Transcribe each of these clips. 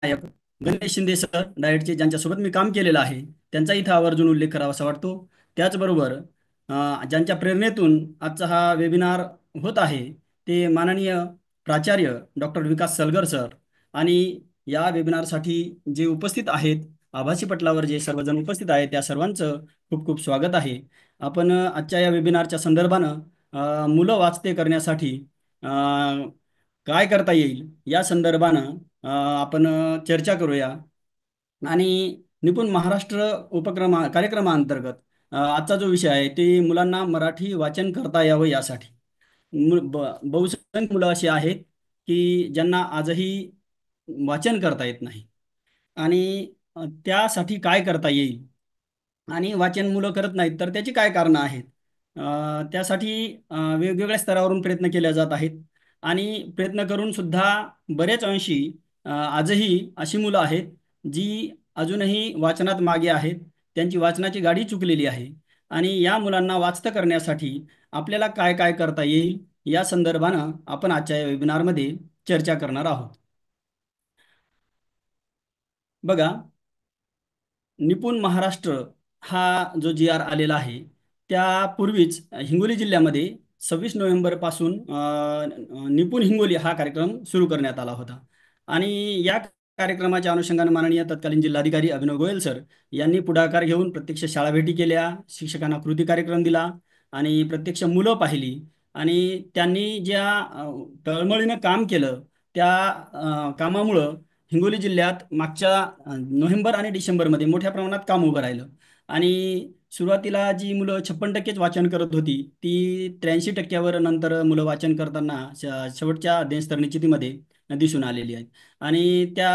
नायक Ganesh Shinde sir डाएटचे ज्यांच्यासोबत मी काम केलेलं आहे त्यांचा इथं आवर्जून उल्लेख करावा असा वाटतो. त्याचबरोबर ज्यांच्या प्रेरणेतून आजचा हा वेबिनार होत आहे ते माननीय प्राचार्य डॉक्टर विकास सलगर सर. आणि या वेबिनारसाठी जे उपस्थित आहेत, आभासी पटलावर जे सर्वजण उपस्थित आहेत त्या सर्वांचं खूप खूप स्वागत आहे. आपण आजच्या या वेबिनारच्या संदर्भानं मुलं वाचते करण्यासाठी अ, काय करता येईल या संदर्भानं आपण चर्चा करूया. आणि निपुण महाराष्ट्र कार्यक्रमाअंतर्गत आजचा जो विषय आहे ते मुलांना मराठी वाचन करता यावं यासाठी. बहुसंख्य मुलं अशी आहेत की ज्यांना आजही वाचन करता येत नाही. आणि त्यासाठी काय करता येईल आणि वाचन मुलं करत नाहीत तर त्याची काय कारणं आहेत. त्यासाठी वेगवेगळ्या स्तरावरून प्रयत्न केले जात आहेत. आणि प्रयत्न करून सुद्धा बरेच अंशी आजही अशी मुलं आहेत जी अजूनही वाचनात मागे आहेत. त्यांची वाचनाची गाडी चुकलेली आहे. आणि या मुलांना वाचतं करण्यासाठी आपल्याला काय काय करता येईल या संदर्भानं आपण आजच्या या वेबिनारमध्ये चर्चा करणार आहोत. बघा, निपुण महाराष्ट्र हा जो जी आर आलेला आहे त्यापूर्वीच हिंगोली जिल्ह्यामध्ये 26 नोव्हेंबर पासून निपुण हिंगोली हा कार्यक्रम सुरू करण्यात आला होता. आणि या कार्यक्रमाच्या अनुषंगाने माननीय तत्कालीन जिल्हाधिकारी अभिनव गोयल सर यांनी पुढाकार घेऊन प्रत्यक्ष शाळा भेटी केल्या, शिक्षकांना कृती कार्यक्रम दिला आणि प्रत्यक्ष मुलं पाहिली. आणि त्यांनी ज्या तळमळीनं काम केलं त्या कामामुळं हिंगोली जिल्ह्यात मागच्या नोव्हेंबर आणि डिसेंबरमध्ये मोठ्या प्रमाणात काम उभं राहिलं. आणि सुरुवातीला जी मुलं 56%च वाचन करत होती ती 83%वर नंतर मुलं वाचन करताना शेवटच्या अध्ययन निश्चितीमध्ये दिसून आलेली आहेत. आणि त्या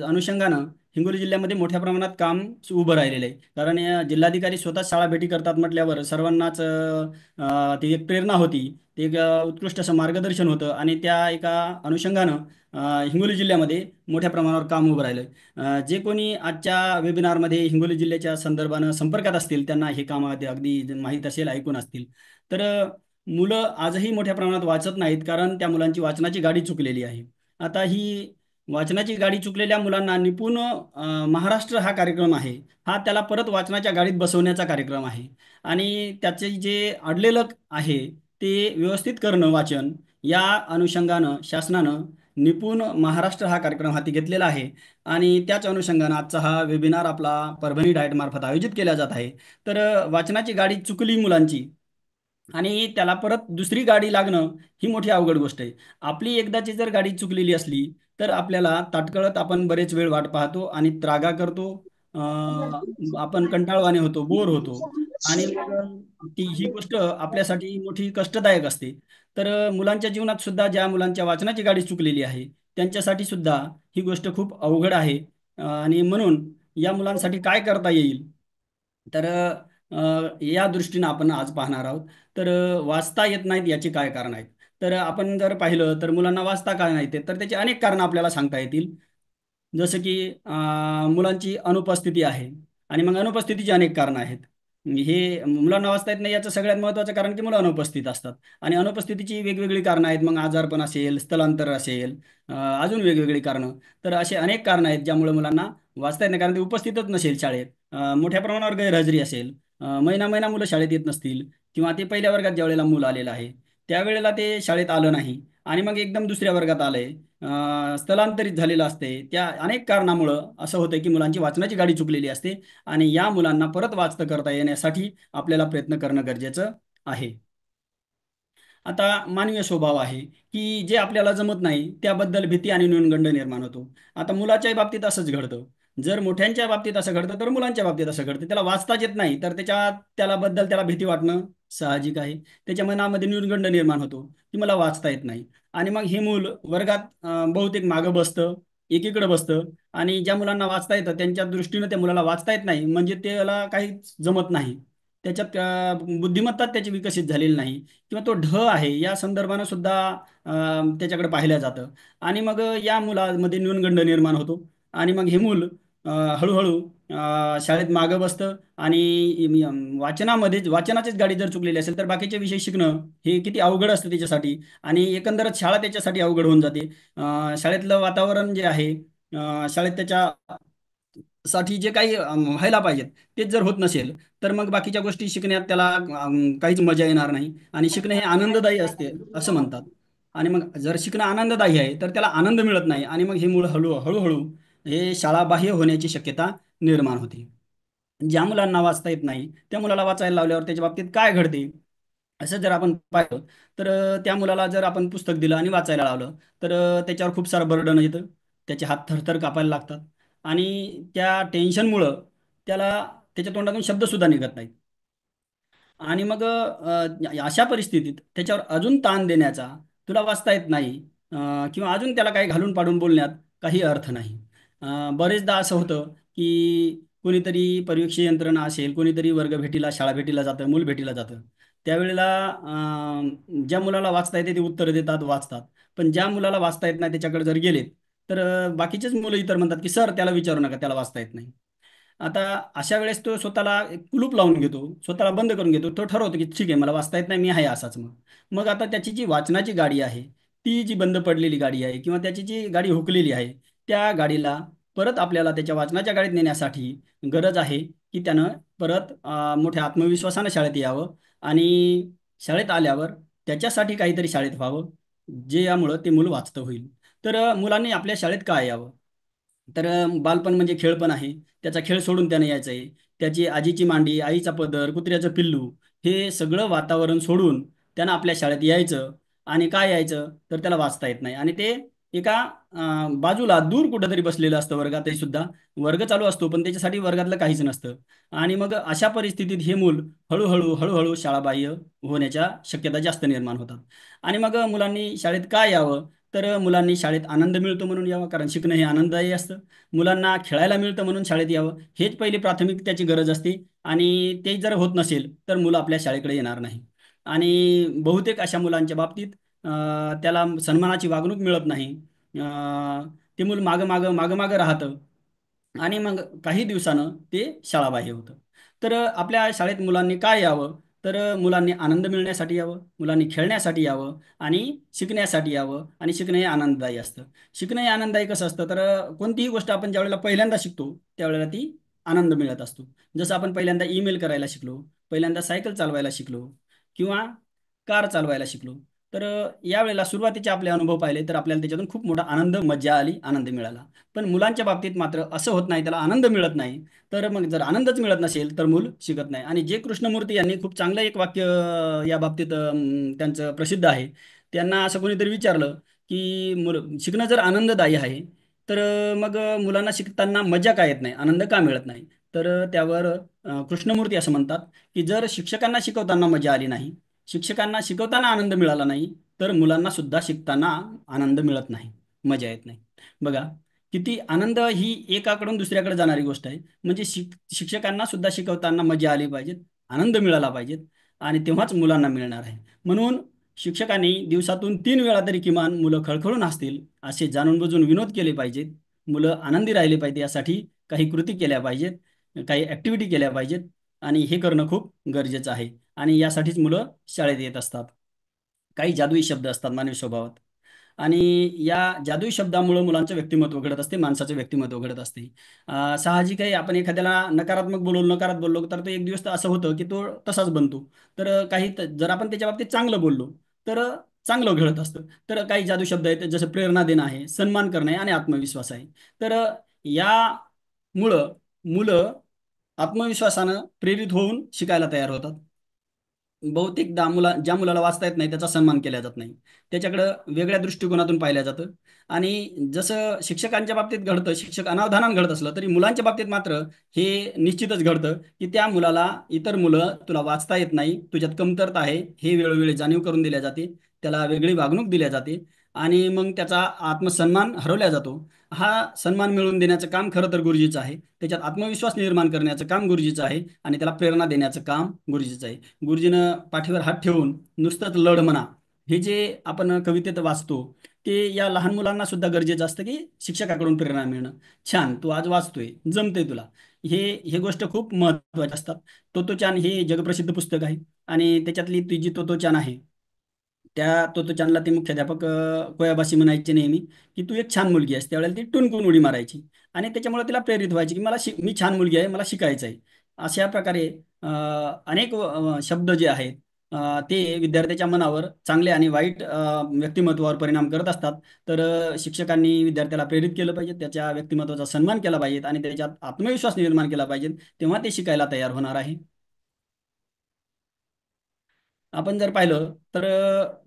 अनुषंगानं हिंगोली जिल्ह्यामध्ये मोठ्या प्रमाणात काम उभं राहिलेलं आहे. कारण जिल्हाधिकारी स्वतः शाळा भेटी करतात म्हटल्यावर सर्वांनाच ती एक प्रेरणा होती. ते एक उत्कृष्ट असं मार्गदर्शन होतं आणि त्या एका अनुषंगानं हिंगोली जिल्ह्यामध्ये मोठ्या प्रमाणावर काम उभं राहिलं. जे कोणी आजच्या वेबिनारमध्ये हिंगोली जिल्ह्याच्या संदर्भानं संपर्कात असतील त्यांना हे काम अगदी माहीत असेल, ऐकून असतील. तर मुलं आजही मोठ्या प्रमाणात वाचत नाहीत कारण त्या मुलांची वाचनाची गाडी चुकलेली आहे. आता ही वाचनाची गाडी चुकलेल्या मुलांना निपुण महाराष्ट्र हा कार्यक्रम आहे. हा त्याला परत वाचनाच्या गाडीत बसवण्याचा कार्यक्रम आहे. आणि त्याचे जे अडलेलं आहे ते व्यवस्थित करणं वाचन, या अनुषंगानं शासनानं निपुण महाराष्ट्र हा कार्यक्रम हाती घेतलेला आहे. आणि त्याच अनुषंगानं आजचा हा वेबिनार आपला परभणी डाएट मार्फत आयोजित केला जात आहे. तर वाचनाची गाडी चुकली मुलांची आणि त्याला परत दुसरी गाडी लागणं ही मोठी अवघड गोष्ट आहे. आपली एकदाची जर गाडी चुकलेली असली तर आपल्याला ताटकळत आपण बरेच वेळ वाट पाहतो आणि त्रागा करतो. आपण कंटाळवाणे होतो, बोर होतो. आणि मग ही गोष्ट आपल्यासाठी मोठी कष्टदायक असते. तर मुलांच्या जीवनात सुद्धा ज्या मुलांच्या वाचनाची गाडी चुकलेली आहे त्यांच्यासाठी सुद्धा ही गोष्ट खूप अवघड आहे. आणि म्हणून या मुलांसाठी काय करता येईल तर या दृष्टीनं आपण आज पाहणार आहोत. तर वाचता येत नाहीत याची काय कारण आहेत. तर आपण जर पाहिलं तर मुलांना वाचता काय नाही येत तर त्याची अनेक कारणं आपल्याला सांगता येतील. जसं की मुलांची अनुपस्थिती आहे. आणि मग अनुपस्थितीची अनेक कारणं आहेत. हे मुलांना वाचता येत नाही याचं सगळ्यात महत्त्वाचं कारण की मुलं अनुपस्थित असतात. आणि अनुपस्थितीची वेगवेगळी कारणं आहेत. मग आजारपण असेल, स्थलांतर असेल, अजून वेगवेगळी कारणं. तर असे अनेक कारणं आहेत ज्यामुळे मुलांना वाचता येत नाही कारण ते उपस्थितच नसेल शाळेत. मोठ्या प्रमाणावर गैरहजेरी असेल, महिना महिना मुलं शाळेत येत नसतील, किंवा ते पहिल्या वर्गात ज्या वेळेला मुलं आलेलं आहे त्यावेळेला ते शाळेत आलं नाही आणि मग एकदम दुसऱ्या वर्गात आलंय, स्थलांतरित झालेलं असते. त्या अनेक कारणामुळं असं होतं की मुलांची वाचनाची गाडी चुकलेली असते. आणि या मुलांना परत वाचतं करता येण्यासाठी आपल्याला प्रयत्न करणं गरजेचं आहे. आता मानवीय स्वभाव आहे की जे आपल्याला जमत नाही त्याबद्दल भीती आणि न्यूनगंड निर्माण होतो. आता मुलाच्याही बाबतीत असंच घडतं. जर मोठ्यांच्या बाबतीत असं घडतं तर मुलांच्या बाबतीत असं घडतं. त्याला वाचताच येत नाही तर त्याला भीती वाटणं साहजिक आहे. त्याच्या मनामध्ये न्यूनगंड निर्माण होतो की मला वाचता येत नाही. आणि मग हे मूल वर्गात बहुतेक मागं बसतं, एकीकडे बसतं. आणि ज्या मुलांना वाचता येतं त्यांच्या दृष्टीनं त्या मुलाला वाचता येत नाही म्हणजे त्याला काही जमत नाही. त्याच्यात बुद्धिमत्ता त्याची विकसित झालेली नाही किंवा तो ढ आहे या संदर्भानं सुद्धा त्याच्याकडे पाहिलं जातं. आणि मग या मुलामध्ये न्यूनगंड निर्माण होतो. आणि मग हे मूल हळूहळू शाळेत मागं बसतं. आणि वाचनाचीच गाडी जर चुकलेली असेल तर बाकीचे विषय शिकणं हे किती अवघड असतं त्याच्यासाठी. आणि एकंदरच शाळा त्याच्यासाठी अवघड होऊन जाते. शाळेतलं वातावरण जे आहे शाळेत त्याच्या साठी जे काही व्हायला पाहिजेत तेच जर होत नसेल, तर मग बाकीच्या गोष्टी शिकण्यात त्याला काहीच मजा येणार नाही. आणि शिकणं हे आनंददायी असते असं म्हणतात. आणि मग जर शिकणं आनंददायी आहे तर त्याला आनंद मिळत नाही, आणि मग हे मूळ हळूहळू हे शाळाबाह्य होण्याची शक्यता निर्माण होते. ज्या मुलांना वाचता येत नाही त्या मुलाला वाचायला लावल्यावर त्याच्या बाबतीत काय घडते, असं जर आपण पाहिलं तर त्या मुलाला जर आपण पुस्तक दिलं आणि वाचायला लावलं तर त्याच्यावर खूप सारं बर्डन येतं. त्याचे हात थरथर कापायला लागतात, आणि त्या टेन्शनमुळं त्याला त्याच्या तोंडातून शब्दसुद्धा निघत नाहीत. आणि मग अशा परिस्थितीत त्याच्यावर अजून ताण देण्याचा, तुला वाचता येत नाही, किंवा अजून त्याला काही घालून पाडून बोलण्यात काही अर्थ नाही. बरेचदा असं होतं की कोणीतरी परीक्षा यंत्रणा असेल, कोणीतरी वर्ग भेटीला शाळा भेटीला जातं, मूल भेटीला जातं. त्यावेळेला ज्या मुलाला वाचता येते ते उत्तर देतात, वाचतात. पण ज्या मुलाला वाचता येत नाही त्याच्याकडे जर गेलेत तर बाकीचेच मुलं इतर म्हणतात की सर त्याला विचारू नका, त्याला वाचता येत नाही. आता अशा वेळेस तो स्वतःला एक कुलूप लावून घेतो, स्वतःला बंद करून घेतो. तो ठरवतो की ठीक आहे, मला वाचता येत नाही, मी आहे असाच. मग मग आता त्याची जी वाचनाची गाडी आहे, ती जी बंद पडलेली गाडी आहे किंवा त्याची जी गाडी हुकलेली आहे, त्या गाडीला परत आपल्याला त्याच्या वाचनाच्या गाडीत नेण्यासाठी गरज आहे की त्यानं परत मोठ्या आत्मविश्वासानं शाळेत यावं, आणि शाळेत आल्यावर त्याच्यासाठी काहीतरी शाळेत व्हावं, जे यामुळं ते मूल वाचतं होईल. तर मुलांनी आपल्या शाळेत काय यावं, तर बालपण म्हणजे खेळपण आहे. त्याचा खेळ सोडून त्याने यायचं आहे. त्याची आजीची मांडी, आईचा पदर, कुत्र्याचं पिल्लू, हे सगळं वातावरण सोडून त्यानं आपल्या शाळेत यायचं. आणि काय यायचं तर त्याला वाचता येत नाही, आणि ते एका बाजूला दूर कुठंतरी बसलेलं असतं वर्गातही सुद्धा. वर्ग चालू असतो पण त्याच्यासाठी वर्गातलं काहीच नसतं. आणि मग अशा परिस्थितीत हे मूल हळूहळू हळूहळू शाळाबाह्य होण्याच्या शक्यता जास्त निर्माण होतात. आणि मग मुलांनी शाळेत काय यावं, तर मुलांनी शाळेत आनंद मिळतो म्हणून यावं, कारण शिकणं हे आनंददायी असतं. मुलांना खेळायला मिळतं म्हणून शाळेत यावं, हेच पहिली प्राथमिक त्याची गरज असते. आणि ते जर होत नसेल तर मुलं आपल्या शाळेकडे येणार नाही. आणि बहुतेक अशा मुलांच्या बाबतीत त्याला सन्मानाची वागणूक मिळत नाही. ते मूल मागं मागं मागं मागं राहतं, आणि मग काही दिवसानं ते शाळाबाह्य होतं. तर आपल्या शाळेत मुलांनी काय यावं, तर मुलांनी आनंद मिळण्यासाठी यावं, मुलांनी खेळण्यासाठी यावं, आणि शिकण्यासाठी यावं. आणि शिकणं हे आनंददायी असतं. शिकणं हे आनंददायी कसं असतं, तर कोणतीही गोष्ट आपण ज्यावेळेला पहिल्यांदा शिकतो त्यावेळेला ती आनंद मिळत असतो. जसं आपण पहिल्यांदा ईमेल करायला शिकलो, पहिल्यांदा सायकल चालवायला शिकलो, किंवा कार चालवायला शिकलो. तर यावेळेला सुरुवातीचे आपले अनुभव पाहिले तर आपल्याला त्याच्यातून खूप मोठा आनंद, मजा आली, आनंद मिळाला. पण मुलांच्या बाबतीत मात्र असं होत नाही, त्याला आनंद मिळत नाही. तर मग जर आनंदच मिळत नसेल तर मूल शिकत नाही. आणि जे कृष्णमूर्ती यांनी खूप चांगलं एक वाक्य या बाबतीत त्यांचं प्रसिद्ध आहे. त्यांना असं कोणीतरी विचारलं की शिकणं जर आनंददायी आहे तर मग मुलांना शिकताना मजा का येत नाही, आनंद का मिळत नाही. तर त्यावर कृष्णमूर्ती असं म्हणतात की जर शिक्षकांना शिकवताना मजा आली नाही, शिक्षकांना शिकवताना आनंद मिळाला नाही, तर मुलांना सुद्धा शिकताना आनंद मिळत नाही, मजा येत नाही. बघा किती आनंद ही एकाकडून दुसऱ्याकडे जाणारी गोष्ट आहे. म्हणजे शिक्षकांना सुद्धा शिकवताना मजा आली पाहिजेत, आनंद मिळाला पाहिजेत, आणि तेव्हाच मुलांना मिळणार आहे. म्हणून शिक्षकांनी दिवसातून 3 वेळा तरी किमान मुलं खळखळून हसतील असे जाणून बुजून विनोद केले पाहिजेत. मुलं आनंदी राहिले पाहिजे यासाठी काही कृती केल्या पाहिजेत, काही ॲक्टिव्हिटी केल्या पाहिजेत. आणि हे करणं खूप गरजेचं आहे. आणि यासाठीच मुलं शाळेत येत असतात. काही जादुई शब्द असतात मानवी स्वभावात, आणि या जादुई शब्दामुळे मुलांचं व्यक्तिमत्व घडत असते, माणसाचं व्यक्तिमत्व घडत असते. साहजिक आहे, आपण एखाद्याला नकारात्मक बोललो, नकारात्मक बोललो तर तो एक दिवस तर असं होतं की तो तसाच बनतो. तर जर आपण त्याच्या बाबतीत चांगलं बोललो तर चांगलं घडत असतं. तर काही जादू शब्द आहेत जसं प्रेरणा देणं आहे, सन्मान करणं आहे, आणि आत्मविश्वास आहे. तर यामुळं मुलं आत्मविश्वासानं प्रेरित होऊन शिकायला तयार होतात. बहुतेकदा ज्या मुलाला वाचता येत नाही त्याचा सन्मान केला जात नाही, त्याच्याकडं वेगळ्या दृष्टिकोनातून पाहिलं जातं. आणि जसं शिक्षकांच्या बाबतीत घडतं, शिक्षक अनावधानानं घडत असलं तरी मुलांच्या बाबतीत मात्र हे निश्चितच घडतं की त्या मुलाला इतर मुलं, तुला वाचता येत नाही, तुझ्यात कमतरता आहे, हे वेळोवेळी जाणीव करून दिल्या जाते. त्याला वेगळी वागणूक दिल्या जाते, आणि मग त्याचा आत्मसन्मान हरवला जातो. हा सन्मान मिळवून देण्याचं काम खरं तर गुरुजीचं आहे, त्याच्यात आत्मविश्वास निर्माण करण्याचं काम गुरुजीचं आहे, आणि त्याला प्रेरणा देण्याचं काम गुरुजीचं आहे. गुरुजीनं पाठीवर हात ठेवून नुसतंच लढ म्हणा, हे जे आपण कवितेत वाचतो, ते या लहान मुलांना सुद्धा गरजेचं असतं की शिक्षकाकडून प्रेरणा मिळणं. छान, तू आज वाचतोय, जमतंय तुला, हे हे गोष्ट खूप महत्त्वाची असतात. तोतोचान हे जगप्रसिद्ध पुस्तक आहे, आणि त्याच्यातली ती जी तोतोचान आहे त्या तोत्ताचानला ते मुख्याध्यापक कोयाबाशी म्हणायचे नेहमी की तू एक छान मुलगी आहेस. त्यावेळेला ती टुनकून उडी मारायची आणि त्याच्यामुळे तिला प्रेरित व्हायची की मी छान मुलगी आहे, मला शिकायचं आहे. अशा प्रकारे अनेक शब्द जे आहेत ते विद्यार्थ्याच्या मनावर चांगले आणि वाईट व्यक्तिमत्वावर परिणाम करत असतात. तर शिक्षकांनी विद्यार्थ्याला प्रेरित केलं पाहिजे, त्याच्या व्यक्तिमत्वाचा सन्मान केला पाहिजे आणि त्याच्यात आत्मविश्वास निर्माण केला पाहिजे. तेव्हा ते शिकायला तयार होणार आहे. आपण जर पाहिलं तर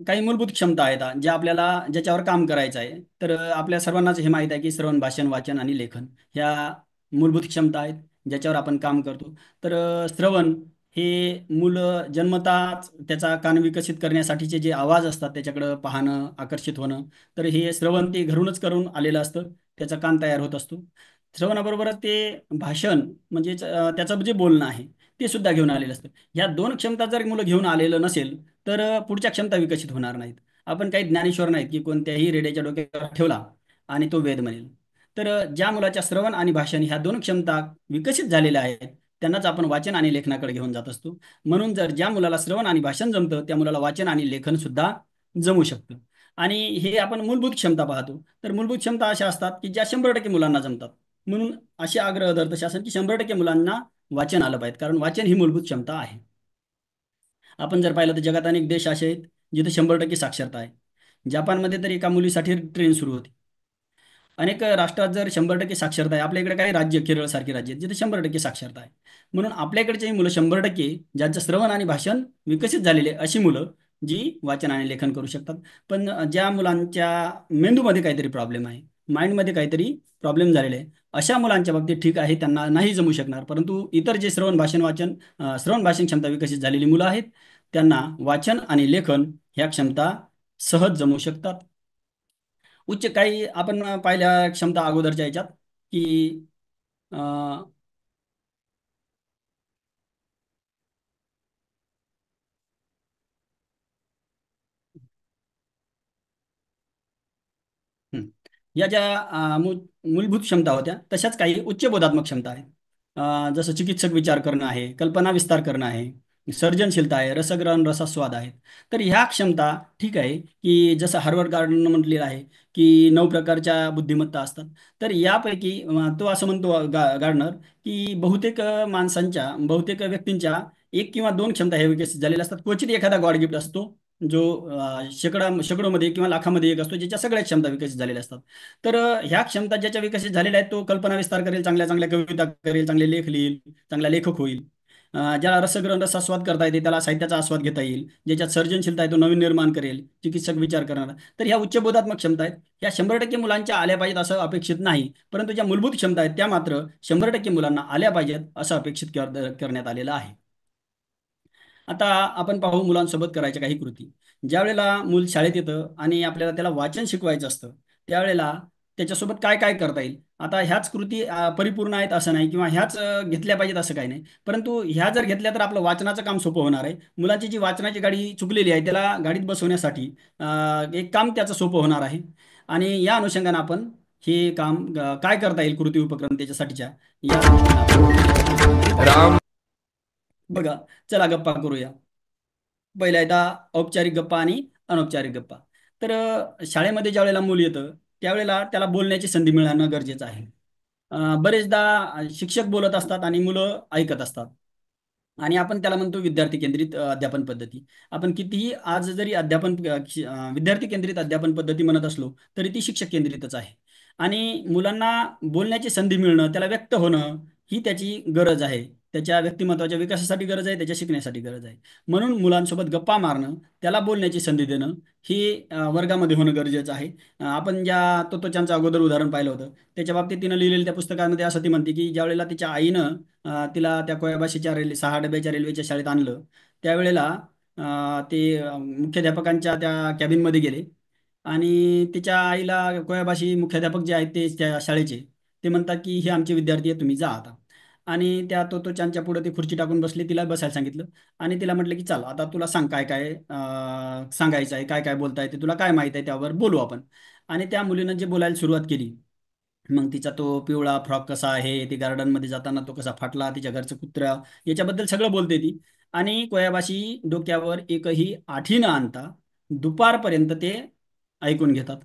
काही मूलभूत क्षमता आहेत ज्या आपल्याला ज्याच्यावर काम करायचं आहे. तर आपल्या सर्वांनाच हे माहीत आहे की श्रवण, भाषण, वाचन आणि लेखन ह्या मूलभूत क्षमता आहेत ज्याच्यावर आपण काम करतो. तर श्रवण हे मुलं जन्मताच त्याचा कान विकसित करण्यासाठीचे जे आवाज असतात त्याच्याकडं पाहणं, आकर्षित होणं, तर हे श्रवण ते घरूनच करून आलेलं असतं. त्याचा कान तयार होत असतो. श्रवणाबरोबरच ते भाषण म्हणजेच त्याचं जे बोलणं आहे ते सुद्धा घेऊन आलेलं असतं. ह्या दोन क्षमता जर मुलं घेऊन आलेलं नसेल तर पुढच्या क्षमता विकसित होणार नाहीत. आपण काही ज्ञानेश्वर नाहीत की कोणत्याही रेड्याच्या डोक्यावर ठेवला आणि तो वेद म्हणेल. तर ज्या मुलाच्या श्रवण आणि भाषण ह्या दोन क्षमता विकसित झालेल्या आहेत त्यांनाच आपण वाचन आणि लेखनाकडे घेऊन जात असतो. म्हणून जर ज्या मुलाला श्रवण आणि भाषण जमतं त्या मुलाला वाचन आणि लेखन सुद्धा जमू शकतं. आणि हे आपण मूलभूत क्षमता पाहतो. तर मूलभूत क्षमता अशा असतात की ज्या 100% मुलांना जमतात. म्हणून असे आग्रह धरतं शासन की 100% मुलांना वाचन आलं पाहिजे, कारण वाचन ही मूलभूत क्षमता आहे. आपण जर पाहिलं तर जगात अनेक देश असे आहेत जिथे 100% साक्षरता आहे. जपानमध्ये तर एका मुलीसाठी ट्रेन सुरू होती. अनेक राष्ट्रात जर 100% साक्षरता आहे, आपल्या इकडे काही राज्य, केरळ सारखी राज्य आहेत जिथे 100% साक्षरता आहे. म्हणून आपल्याकडची मुलं 100% ज्यांचं श्रवण आणि भाषण विकसित झालेले अशी मुलं जी वाचन आणि लेखन करू शकतात. पण ज्या मुलांच्या मेंदूमध्ये काहीतरी प्रॉब्लेम आहे, माइंडमध्ये काहीतरी प्रॉब्लेम झालेले आहे, अशा मुलांच्या बाबतीत ठीक आहे, त्यांना नाही जमू शकणार. परंतु इतर जे श्रवण भाषण क्षमता विकसित झालेली मुलं आहेत त्यांना वाचन आणि लेखन ह्या क्षमता सहज जमू शकतात. उच्च काही आपण पाहिल्या क्षमता अगोदरच्या ह्याच्यात की अं, हं. या ज्या मूलभूत क्षमता होत्या तशाच काही उच्च बोधात्मक क्षमता आहेत. जसं चिकित्सक विचार करणं आहे, कल्पना विस्तार करणं आहे, सर्जनशीलता आहे, रसग्रहण, रसस्वाद आहेत. तर ह्या क्षमता ठीक आहे की जसं हार्वर्ड गार्डननं म्हटलेलं आहे की 9 प्रकारच्या बुद्धिमत्ता असतात. तर यापैकी तो असं म्हणतो गार्डनर की बहुतेक व्यक्तींच्या एक किंवा दोन क्षमता ह्या विकसित झालेल्या असतात. क्वचित एखादा गॉड गिफ्ट असतो जो शेकडोमध्ये किंवा लाखामध्ये एक असतो ज्याच्या सगळ्या क्षमता विकसित झालेल्या असतात. तर ह्या क्षमता ज्याच्या विकसित झालेल्या आहेत तो कल्पना विस्तार करेल, चांगल्या चांगल्या कविता करेल, चांगले लेख लिहिल, चांगला लेखक होईल. ज्याला रसग्रहण रसास्वाद करता येते त्याला साहित्याचा आस्वाद घेता येईल. ज्याच्यात सर्जनशीलता आहे तो नवीन निर्माण करेल, चिकित्सक विचार करणार. तर ह्या उच्च बोधात्मक क्षमता आहेत. ह्या 100% मुलांच्या आल्या पाहिजेत असं अपेक्षित नाही, परंतु ज्या मूलभूत क्षमता आहेत त्या मात्र 100% मुलांना आल्या पाहिजेत असं अपेक्षित करण्यात आलेलं आहे. आता आपण पाहू मुलांसोबत करायच्या काही कृती. ज्या वेळेला मूल शाळेत येतं आणि आपल्याला त्याला वाचन शिकवायचं असतं त्यावेळेला त्याच्यासोबत काय काय करता येईल. आता ह्याच कृती परिपूर्ण आहेत असं नाही किंवा ह्याच घेतल्या पाहिजेत असं काही नाही. परंतु ह्या जर घेतल्या तर आपलं वाचनाचं काम सोपं होणार आहे. मुलाची जी वाचनाची गाडी चुकलेली आहे त्याला गाडीत बसवण्यासाठी एक काम त्याचं सोपं होणार आहे. आणि या अनुषंगाने आपण हे काम काय करता येईल कृती उपक्रम त्याच्यासाठीच्या या अनुषंगाने आपण याच्यावरती कुठेतरी पाऊल राम. बघा. चला गप्पा करूया. पहिल्या येतात औपचारिक गप्पा आणि अनौपचारिक गप्पा. तर शाळेमध्ये ज्या वेळेला मूल येतं त्यावेळेला त्याला बोलण्याची संधी मिळणं गरजेचं आहे. बरेचदा शिक्षक बोलत असतात आणि मुलं ऐकत असतात. आणि आपण त्याला म्हणतो विद्यार्थी केंद्रित अध्यापन पद्धती. आपण कितीही आज जरी विद्यार्थी केंद्रित अध्यापन पद्धती म्हणत असलो तरी ती शिक्षक केंद्रितच आहे. आणि मुलांना बोलण्याची संधी मिळणं, त्याला व्यक्त होणं ही त्याची गरज आहे. त्याच्या व्यक्तिमत्वाच्या विकासासाठी गरज आहे, त्याच्या शिकण्यासाठी गरज आहे. म्हणून मुलांसोबत गप्पा मारणं, त्याला बोलण्याची संधी देणं ही वर्गामध्ये होणं गरजेचं आहे. आपण ज्या तत्वज्ञानचं अगोदर उदाहरण पाहिलं होतं त्याच्या बाबतीत तिनं लिहिलेल्या त्या पुस्तकामध्ये असं ती म्हणते की ज्या वेळेला तिच्या आईनं तिला त्या कोयाबाशीच्या 6 डब्याच्या रेल्वेच्या शाळेत आणलं त्यावेळेला ते मुख्याध्यापकांच्या त्या कॅबिनमध्ये गेले आणि तिच्या आईला कोयाबाशी मुख्याध्यापक जे आहेत ते त्या शाळेचे ते म्हणतात की हे आमचे विद्यार्थी आहे, तुम्ही जा आता. आणि त्या तोत्ताचानच्या पुढे ते खुर्ची टाकून बसले, तिला बसायला सांगितलं. आणि तिला म्हटलं की चल आता तुला सांग काय काय सांगायचं आहे, काय काय बोलता येते, तुला काय माहिती आहे त्यावर बोलू आपण. आणि त्या मुलीनं जे बोलायला सुरुवात केली, मग तिचा तो पिवळा फ्रॉक कसा आहे, ती गार्डनमध्ये जाताना तो कसा फाटला, तिच्या घरचं कुत्रा, याच्याबद्दल सगळं बोलते ती. आणि कोयाबाशी डोक्यावर एकही आठी न आणता दुपारपर्यंत ते ऐकून घेतात.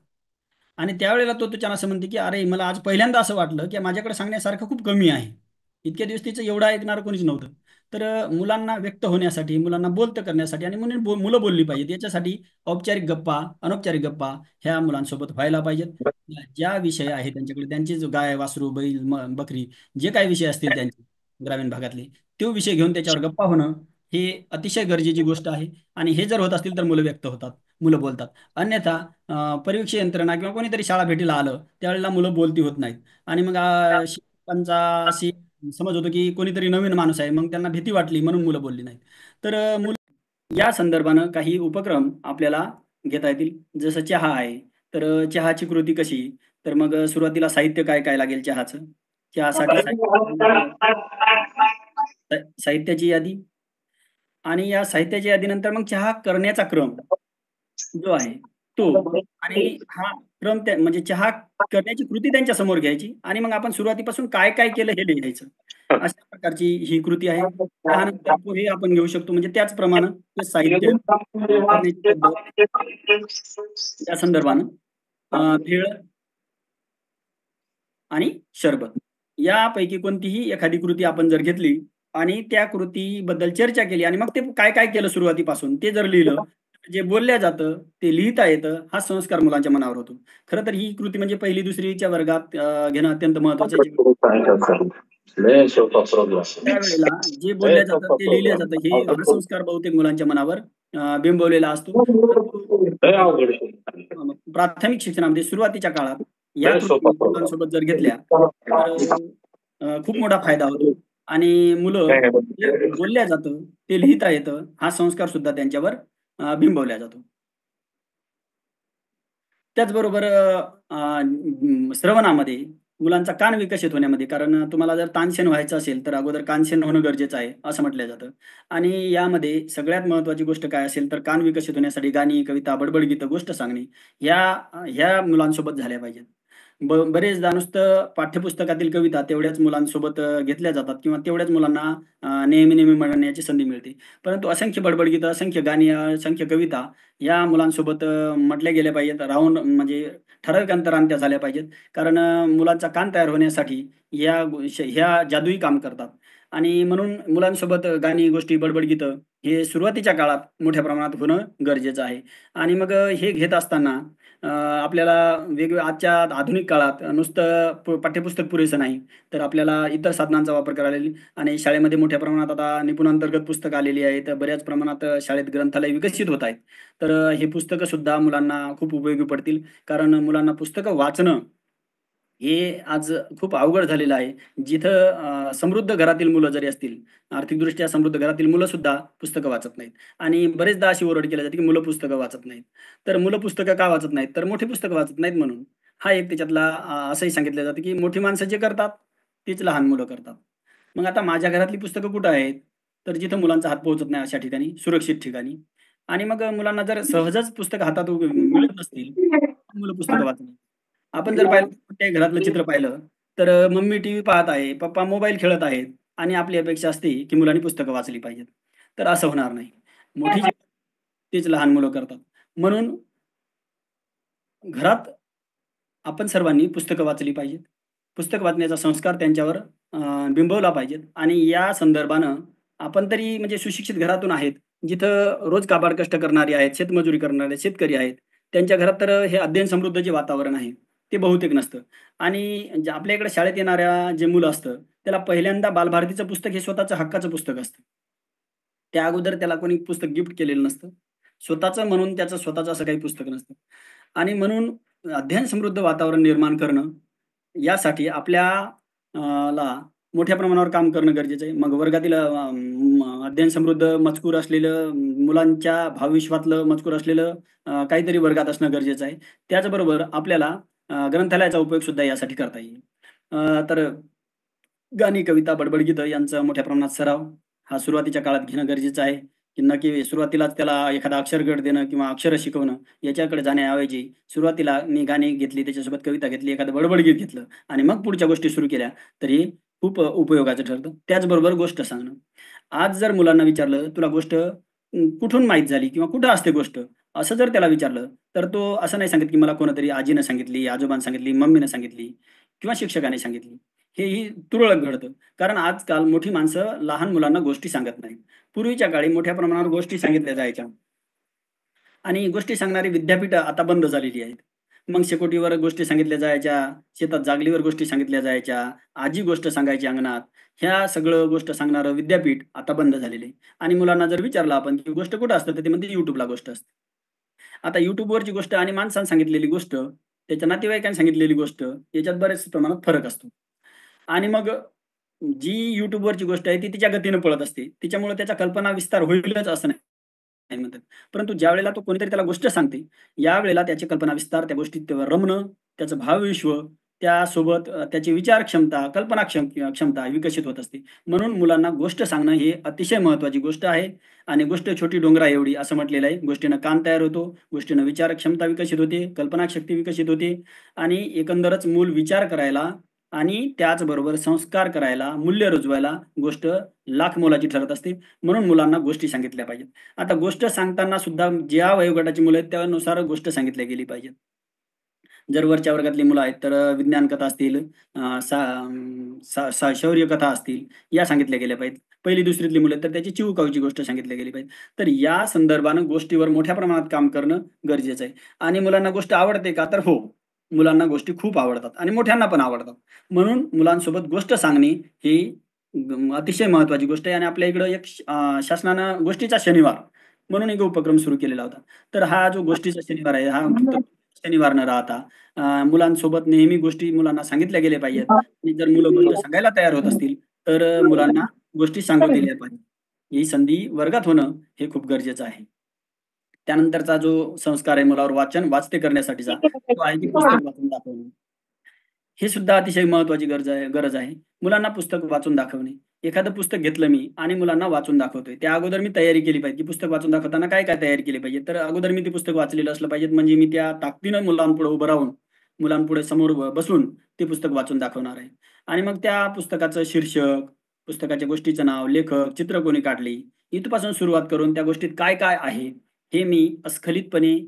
आणि त्यावेळेला तो तुझ्या असं म्हणते की अरे मला आज पहिल्यांदा असं वाटलं की माझ्याकडे सांगण्यासारखं खूप कमी आहे. इतक्या दिवस तिचं एवढं ऐकणारं कोणीच नव्हतं. तर मुलांना व्यक्त होण्यासाठी, मुलांना बोलतं करण्यासाठी आणि मुलं बोलली पाहिजेत याच्यासाठी औपचारिक गप्पा, अनौपचारिक गप्पा ह्या मुलांसोबत व्हायला पाहिजेत. ज्या विषय आहे त्यांच्याकडे, त्यांची जो गाय, वासरू, बैल, बकरी, जे काही विषय असतील त्यांचे ग्रामीण भागातले, तो विषय घेऊन त्याच्यावर गप्पा होणं हे अतिशय गरजेची गोष्ट आहे. आणि हे जर होत असतील तर मुलं व्यक्त होतात, मुलं बोलतात. अन्यथा परीक्षा यंत्रणा किंवा कोणीतरी शाळा भेटीला आलं त्यावेळेला मुलं बोलती होत नाहीत. आणि मग शिक्षकांचा अशी समज होतो की कोणीतरी नवीन माणूस आहे, मग त्यांना भीती वाटली म्हणून मुलं बोलली नाहीत. तर या संदर्भानं काही उपक्रम आपल्याला घेता येतील. जसं चहा आहे, तर चहाची कृती कशी? तर मग सुरुवातीला साहित्य काय काय लागेल चहाचं? चहासाठी साहित्याची यादी, आणि या साहित्याच्या यादीनंतर मग चहा करण्याचा क्रम जो आहे तो, आणि हा क्रम म्हणजे चहा करण्याची कृती त्यांच्या समोर घ्यायची आणि मग आपण सुरुवातीपासून काय-काय केलं हे लिहायचं. अशा प्रकारची ही कृती आहे. त्यानंतर पोहे आपण घेऊ शकतो म्हणजे त्याचप्रमाणे ते साहित्य, करण्याची पद्धत या संदर्भानं भेळ आणि सरबत यापैकी कोणतीही एखादी कृती आपण जर घेतली आणि त्या कृतीबद्दल चर्चा केली आणि मग ते काय-काय केलं सुरुवातीपासून ते जर लिहिलं, जे बोलल्या जातं, ते लिहिता येतं, हा संस्कार मुलांच्या मनावर होतो. खरं तर ही कृती म्हणजे 1ली-2रीच्या वर्गात घेणं अत्यंत महत्त्वाचं आहे. Lei sul proprio त्यावेळेला जे बोलल्या जातं, ते लिहिल्या जातं. हे हा संस्कार बहुतेक मुलांच्या मनावर बिंबवलेला असतो. परंतु लय अवघड आहे. प्राथमिक शिक्षणामध्ये सुरुवातीच्या काळात या लय कृती सोपा प्रोग्राम. मुलांसोबत जर घेतल्या, तर खूप मोठा फायदा होतो आणि मुलं जे बोलल्या जातं, ते लिहिता येतं, हा संस्कार सुद्धा त्यांच्यावर बिंबवला जातो. त्याचबरोबर श्रवणामध्ये मुलांचा कान विकसित होण्यामध्ये, कारण तुम्हाला जर तानसेन व्हायचं असेल, तर अगोदर कानसेन होणं गरजेचं आहे, असं म्हटलं जातं. आणि यामध्ये सगळ्यात महत्त्वाची गोष्ट काय असेल, तर कान विकसित होण्यासाठी गाणी, कविता, बडबड गीतं, गोष्ट सांगणे ह्या मुलांसोबत झाल्या पाहिजेत. बरेचदा नुसतं पाठ्यपुस्तकातील कविता तेवढ्याच मुलांसोबत घेतल्या जातात किंवा तेवढ्याच मुलांना नेहमी-नेहमी म्हणण्याची संधी मिळते. परंतु असंख्य बडबड गीतं, असंख्य गाणी, असंख्य कविता या मुलांसोबत म्हटल्या गेल्या पाहिजेत. राहून म्हणजे ठराविक अंतराने त्या झाल्या पाहिजेत. कारण मुलांचा कान तयार होण्यासाठी ह्या जादुई काम करतात. आणि म्हणून मुलांसोबत गाणी, गोष्टी, बडबड गीतं हे सुरुवातीच्या काळात मोठ्या प्रमाणात होणं गरजेचं आहे. आणि मग हे घेत असताना आपल्याला आजच्या आधुनिक काळात नुसतं पाठ्यपुस्तक पुरेसं नाही, तर आपल्याला इतर साधनांचा वापर करायला लागेल. आणि शाळेमध्ये मोठ्या प्रमाणात आता निपुण पुस्तकं आलेली आहेत. बऱ्याच प्रमाणात शाळेत ग्रंथालय विकसित होत आहेत. तर हे पुस्तकं सुद्धा मुलांना खूप उपयोगी पडतील. कारण मुलांना पुस्तकं वाचणं हे आज खूप अवघड झालेलं आहे. जिथं समृद्ध घरातील मुलं जरी असतील, आर्थिकदृष्ट्या समृद्ध घरातील मुलं सुद्धा पुस्तकं वाचत नाहीत. आणि बरेचदा अशी ओरड केली जाते, की मुलं पुस्तकं वाचत नाहीत. तर मुलं पुस्तकं का वाचत नाहीत? तर मोठी पुस्तकं वाचत नाहीत म्हणून. हा एक त्याच्यातला असंही सांगितलं जातं, की मोठी माणसं जे करतात, तेच लहान मुलं करतात. मग आता माझ्या घरातली पुस्तकं कुठं आहेत? तर जिथं मुलांचा हात पोहोचत नाही अशा ठिकाणी, सुरक्षित ठिकाणी. आणि मग मुलांना जर सहजच पुस्तकं हातात मिळत नसतील, मुलं पुस्तकं वाचत नाहीत. आपण जर पाहिलं कुठल्याही घरातलं चित्र पाहिलं, तर मम्मी टीव्ही पाहत आहे, पप्पा मोबाईल खेळत आहेत आणि आपली अपेक्षा असते, की मुलांनी पुस्तकं वाचली पाहिजेत. तर असं होणार नाही. मोठी जी तेच लहान मुलं करतात. म्हणून घरात आपण सर्वांनी पुस्तकं वाचली पाहिजेत. पुस्तक वाचण्याचा संस्कार त्यांच्यावर बिंबवला पाहिजेत आणि या संदर्भानं आपण तरी म्हणजे सुशिक्षित घरातून आहेत, जिथं रोज काबाड कष्ट करणारे आहेत, शेतमजुरी करणारे शेतकरी आहेत. त्यांच्या घरात तर हे अध्ययन समृद्ध जे वातावरण आहे, ते बहुतेक नसतं. आणि जे आपल्या इकडे शाळेत येणाऱ्या जे मुलं असतं, त्याला पहिल्यांदा बालभारतीचं पुस्तक हे स्वतःचं हक्काचं पुस्तक असतं. त्या अगोदर त्याला कोणी पुस्तक गिफ्ट केलेलं नसतं. स्वतःचं म्हणून त्याचं स्वतःचं असं काही पुस्तक नसतं. आणि म्हणून अध्ययन समृद्ध वातावरण निर्माण करणं, यासाठी आपल्या ला मोठ्या प्रमाणावर काम करणं गरजेचं आहे. मग वर्गातील अध्ययन समृद्ध मजकूर असलेलं मुलांच्या भावविश्वातलं मजकूर असलेलं काहीतरी वर्गात असणं गरजेचं आहे. त्याचबरोबर आपल्याला ग्रंथालयाचा उपयोग सुद्धा यासाठी करता येईल. तर गाणी, कविता, बडबड गीतं यांचा मोठ्या प्रमाणात सराव हा सुरुवातीच्या काळात घेणं गरजेचं आहे, की नक्की सुरुवातीलाच त्याला एखादा अक्षरगट देणं किंवा अक्षरं शिकवणं याच्याकडे जाण्याऐवजी सुरुवातीला मी गाणी घेतली, त्याच्यासोबत कविता घेतली, एखादं बडबड गीत घेतलं आणि मग पुढच्या गोष्टी सुरू केल्या, तर हे खूप उपयोगाचं ठरतं. त्याचबरोबर गोष्ट सांगणं. आज जर मुलांना विचारलं, "तुला गोष्ट कुठून माहीत झाली किंवा कुठं असते गोष्ट, असं जर त्याला विचारलं, तर तो असं नाही सांगत, की मला कोणीतरी आजीनं सांगितली, आजोबानं सांगितली, मम्मीनं सांगितली किंवा शिक्षकाने सांगितली. हेही तुरळक घडतं. कारण आजकाल मोठी माणसं लहान मुलांना गोष्टी सांगत नाहीत. पूर्वीच्या काळी मोठ्या प्रमाणावर गोष्टी सांगितल्या जायच्या. आणि गोष्टी सांगणारी विद्यापीठं आता बंद झालेली आहेत. मग शेकोटीवर गोष्टी सांगितल्या जायच्या, शेतात जागलीवर गोष्टी सांगितल्या जायच्या, आजी गोष्ट सांगायची अंगणात. ह्या सगळं गोष्ट सांगणारं विद्यापीठ आता बंद झालेलं आहे. आणि मुलांना जर विचारलं आपण, की गोष्ट कुठं असतं? तर ते म्हणतील YouTubeला गोष्ट असते. आता YouTubeवरची गोष्ट आणि माणसाने सांगितलेली गोष्ट, त्याच्या नातेवाईकांनी सांगितलेली गोष्ट, याच्यात बऱ्याच प्रमाणात फरक असतो. आणि मग जी YouTubeवरची गोष्ट आहे ती तिच्या गतीनं पळत असते. तिच्यामुळे त्याचा कल्पना विस्तार होईलच असं नाही म्हणतात. परंतु ज्यावेळेला तो कोणीतरी त्याला गोष्ट सांगते, यावेळेला त्याची कल्पना विस्तार, त्या गोष्टीत रमणं, त्याचं भावविश्व, त्यासोबत त्याची विचार क्षमता, क्षमता विकसित होत असते. म्हणून मुलांना गोष्ट सांगणं ही अतिशय महत्त्वाची गोष्ट आहे आणि गोष्ट छोटी डोंगरा एवढी असं म्हटलेलं आहे. गोष्टीनं कान तयार होतो, गोष्टीनं विचार क्षमता विकसित होते, कल्पनाशक्ती विकसित होते आणि एकंदरच मूल विचार करायला आणि त्याचबरोबर संस्कार करायला, मूल्य रुजवायला गोष्ट लाख मोलाची ठरत असते. म्हणून मुलांना गोष्टी सांगितल्या पाहिजेत. आता गोष्ट सांगताना सुद्धा ज्या वयोगटाची मुलं आहेत त्यानुसार गोष्ट सांगितल्या गेली पाहिजे. जर वरच्या वर्गातली मुलं आहेत तर विज्ञान कथा असतील, अ, सा सा सा शौर्य कथा असतील, या सांगितल्या गेल्या पाहिजेत. 1ली-2रीतली मुलं आहेत तर त्याची चिवकाऊची गोष्ट सांगितली गेली पाहिजे. तर या संदर्भानं गोष्टीवर मोठ्या प्रमाणात काम करणं गरजेचं आहे. आणि मुलांना गोष्ट आवडते का? तर हो. मुलांना गोष्टी खूप आवडतात आणि मोठ्यांना पण आवडतात. म्हणून मुलांसोबत गोष्ट सांगणे ही अतिशय महत्त्वाची गोष्ट आहे आणि आपल्या इकडं एक शासनानं गोष्टीचा शनिवार म्हणून एक उपक्रम सुरू केलेला होता. तर हा जो गोष्टीचा शनिवार आहे, हा फक्त शनिवार न राहता मुलांसोबत नेहमी गोष्टी मुलांना सांगितल्या गेल्या पाहिजेत आणि जर मुलं गोष्ट सांगायला तयार होत असतील, तर मुलांना गोष्टी सांगू दिल्या पाहिजेत. ही संधी वर्गात होणं हे खूप गरजेचं आहे. त्यानंतरचा जो संस्कार आहे मुलावर वाचते करण्यासाठीचा, तो आहे की पुस्तक वाचून दाखवणे. हे सुद्धा अतिशय महत्त्वाची गरज आहे. मुलांना पुस्तक वाचून दाखवणे. एखादं पुस्तक घेतलं मी आणि मुलांना वाचून दाखवतोय. त्या अगोदर मी तयारी केली पाहिजे, की पुस्तक वाचून दाखवताना काय-काय तयारी केली पाहिजे. तर अगोदर मी ते पुस्तक वाचलेलं असलं पाहिजे. म्हणजे मी त्या ताकदीनं मुलांपुढे उभं राहून, मुलांपुढे समोर बसून ते पुस्तक वाचून दाखवणार आहे. आणि मग त्या पुस्तकाचं शीर्षक, पुस्तकाच्या गोष्टीचं नाव, लेखक, चित्र कोणी काढली, इथपासून सुरुवात करून त्या गोष्टीत काय-काय आहे, हे मी अस्खलितपणे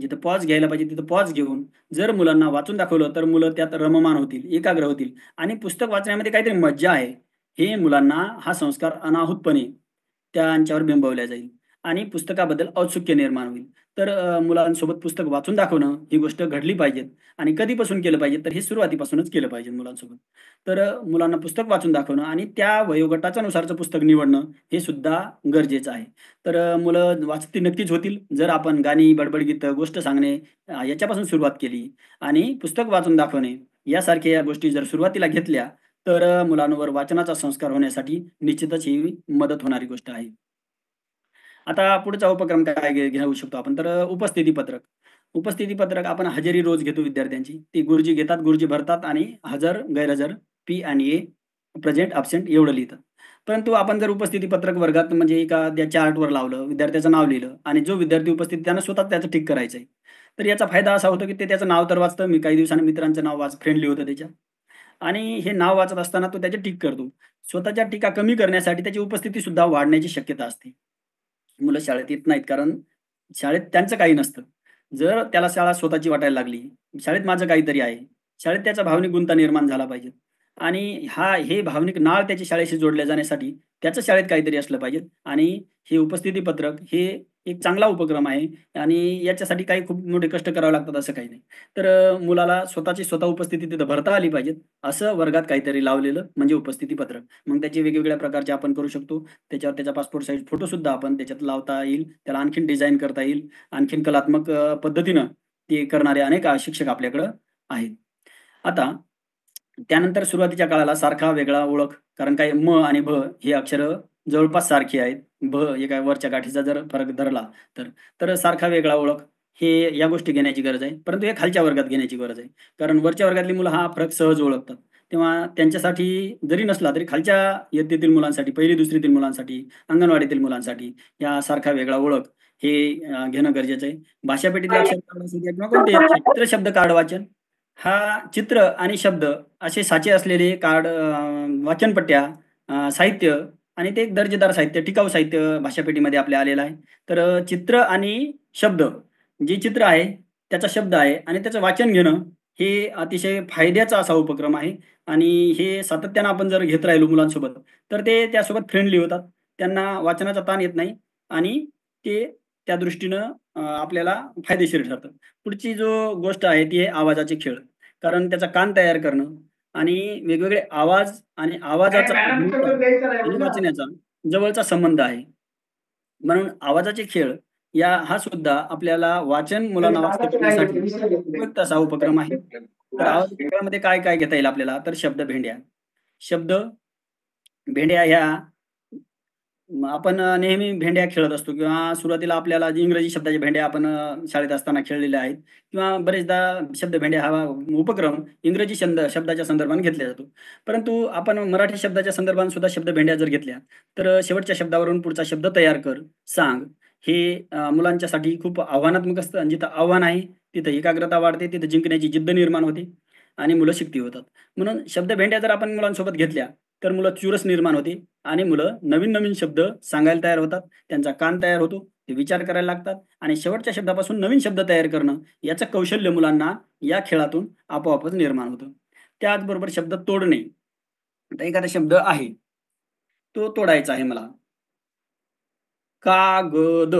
जिथं पॉज घ्यायला पाहिजे तिथं पॉज घेऊन जर मुलांना वाचून दाखवलं, तर मुलं त्यात रममाण होतील, एकाग्र होतील आणि पुस्तक वाचण्यामध्ये काहीतरी मज्जा आहे, हे मुलांना हा संस्कार अनाहूतपणे त्यांच्यावर बिंबवला जाईल आणि पुस्तकाबद्दल औत्सुक्य निर्माण होईल. तर मुलांसोबत पुस्तक वाचून दाखवणं ही गोष्ट घडली पाहिजे आणि कधीपासून केलं पाहिजे, तर हे सुरुवातीपासूनच केलं पाहिजे मुलांसोबत. तर मुलांना पुस्तक वाचून दाखवणं आणि त्या वयोगटाच्या नुसारचं पुस्तक निवडणं हे सुद्धा गरजेचं आहे. तर मुलं वाचती नक्कीच होतील, जर आपण गाणी, बडबड गीतं, गोष्ट सांगणे याच्यापासून सुरुवात केली आणि पुस्तक वाचून दाखवणे यासारख्या या गोष्टी जर सुरुवातीला घेतल्या, तर मुलांवर वाचनाचा संस्कार होण्यासाठी निश्चितच ही मदत होणारी गोष्ट आहे. आता पुढचा उपक्रम काय घेऊ शकतो आपण, तर उपस्थिती पत्रक. उपस्थिती पत्रक आपण हजेरी रोज घेतो विद्यार्थ्यांची. ती गुरुजी घेतात, गुरुजी भरतात आणि हजर, गैरहजर, पी आणि ए, प्रेझेंट, अब्सेंट एवढं लिहितात. परंतु आपण जर उपस्थिती पत्रक वर्गात म्हणजे एखाद्या चार्टवर लावलं, विद्यार्थ्याचं नाव लिहिलं आणि जो विद्यार्थी उपस्थित त्यानं स्वतः त्याचं टिक करायचं आहे. तर याचा फायदा असा होतो, की ते त्याचं नाव तर वाचतं. मी काही दिवसांनी मित्रांचं नाव फ्रेंडली होतं त्याच्या आणि हे नाव वाचत असताना तो त्याचे टिक करतो. स्वतःच्या टीका कमी करण्यासाठी त्याची उपस्थिती सुद्धा वाढण्याची शक्यता असते. मुलं शाळेत येत नाहीत कारण शाळेत त्यांचं काही नसतं. जर त्याला शाळा स्वतःची वाटायला लागली, शाळेत माझं काहीतरी आहे, शाळेत त्याचा भावनिक गुंता निर्माण झाला पाहिजे आणि हे भावनिक नाळ त्याच्या शाळेशी जोडल्या जाण्यासाठी त्याचं शाळेत काहीतरी असलं पाहिजे आणि हे उपस्थिती पत्रक हे एक चांगला उपक्रम आहे आणि याच्यासाठी काही खूप मोठे कष्ट करावे लागतात असं काही नाही. तर मुलाला स्वतःची स्वतः उपस्थिती तिथं भरता आली पाहिजे, असं वर्गात काहीतरी लावलेलं म्हणजे उपस्थिती पत्रक. मग त्याचे वेगवेगळ्या प्रकारचे आपण करू शकतो. त्याच्यावर त्याचा पासपोर्ट साइज फोटोसुद्धा आपण त्याच्यात लावता येईल. त्याला आणखीन डिझाइन करता येईल. आणखीन कलात्मक पद्धतीनं ते करणारे अनेक शिक्षक आपल्याकडं आहेत. आता त्यानंतर सुरुवातीच्या काळाला सारखा वेगळा ओळख कारण काही म आणि भ ही अक्षरं जवळपास सारखी आहेत. एका वरच्या गाठीचा जर फरक धरला तर. तर सारखा वेगळा ओळख या गोष्टी घेण्याची गरज आहे. परंतु हे खालच्या वर्गात घेण्याची गरज आहे. कारण वरच्या वर्गातली मुलं हा फरक सहज ओळखतात. तेव्हा त्यांच्यासाठी जरी नसला तरी खालच्या इयत्तेतील मुलांसाठी, 1ली-2रीतील मुलांसाठी, अंगणवाडीतील मुलांसाठी या सारखा वेगळा ओळख हे घेणं गरजेचं आहे. भाषापेठीतलं अक्षर कार्ड असू द्या किंवा कोणतेही चित्र शब्द कार्ड वाचन हा चित्र आणि शब्द असे साचे असलेले कार्ड वाचनपट्ट्या, साहित्य आणि ते एक दर्जेदार साहित्य, टिकाऊ साहित्य भाषापेठीमध्ये आपल्या आलेलं आहे. तर चित्र आणि शब्द, जे चित्र आहे त्याचा शब्द आहे आणि त्याचं वाचन घेणं हे अतिशय फायद्याचा असा उपक्रम आहे आणि हे सातत्यानं आपण जर घेत राहिलो मुलांसोबत, तर ते त्यासोबत फ्रेंडली होतात. त्यांना वाचनाचा ताण येत नाही आणि ते त्या दृष्टीनं आपल्याला फायदेशीर ठरतं. पुढची जो गोष्ट आहे ती आहे आवाजाचे खेळ. कारण त्याचा कान तयार करणं आणि वेगवेगळे आवाज आणि काय आवाजाचा मॅडमचा अभिनेता पण द्यायचा नाही आणि बरं का? वाचण्याचा जवळचा संबंध आहे. म्हणून आवाजाचे खेळ हा सुद्धा आपल्याला वाचन तरी मुलांना वाचता दादाचे नाही शिकण्यासाठी घेतले, दुसरे घेतले. उपयुक्त असा उपक्रम आहे. तर आवाजाच्या खेळामध्ये काय घेता येईल आपल्याला? तर शब्दभेंड्या. शब्द भेंड्या ह्या आपण नेहमी भेंड्या खेळत असतो किंवा सुरुवातीला आपल्याला जी इंग्रजी शब्दाच्या भेंड्या आपण शाळेत असताना खेळलेल्या आहेत किंवा बरेचदा शब्दभेंड्या हा उपक्रम इंग्रजी शब्दाच्या संदर्भाने घेतला जातो. परंतु आपण मराठी शब्दाच्या संदर्भाने सुद्धा शब्दभेंड्या जर घेतल्या, तर शेवटच्या शब्दावरून पुढचा शब्द तयार कर, सांग. हे मुलांच्यासाठी खूप आव्हानात्मक असतं आणि जिथं आव्हान आहे, तिथं एकाग्रता वाढते, तिथं जिंकण्याची जिद्द निर्माण होते आणि मुलं शिकती होतात. म्हणून शब्दभेंड्या जर आपण मुलांसोबत घेतल्या, तर मुलं चुरस निर्माण होते आणि मुलं नवीन-नवीन शब्द सांगायला तयार होतात. त्यांचा कान तयार होतो. ते विचार करायला लागतात आणि शेवटच्या शब्दापासून नवीन शब्द तयार करणं, याचं कौशल्य मुलांना या खेळातून आपोआपच निर्माण होतं. त्याचबरोबर शब्द तोडणे. आता एखादा शब्द आहे, तो तोडायचा आहे मला. कागद.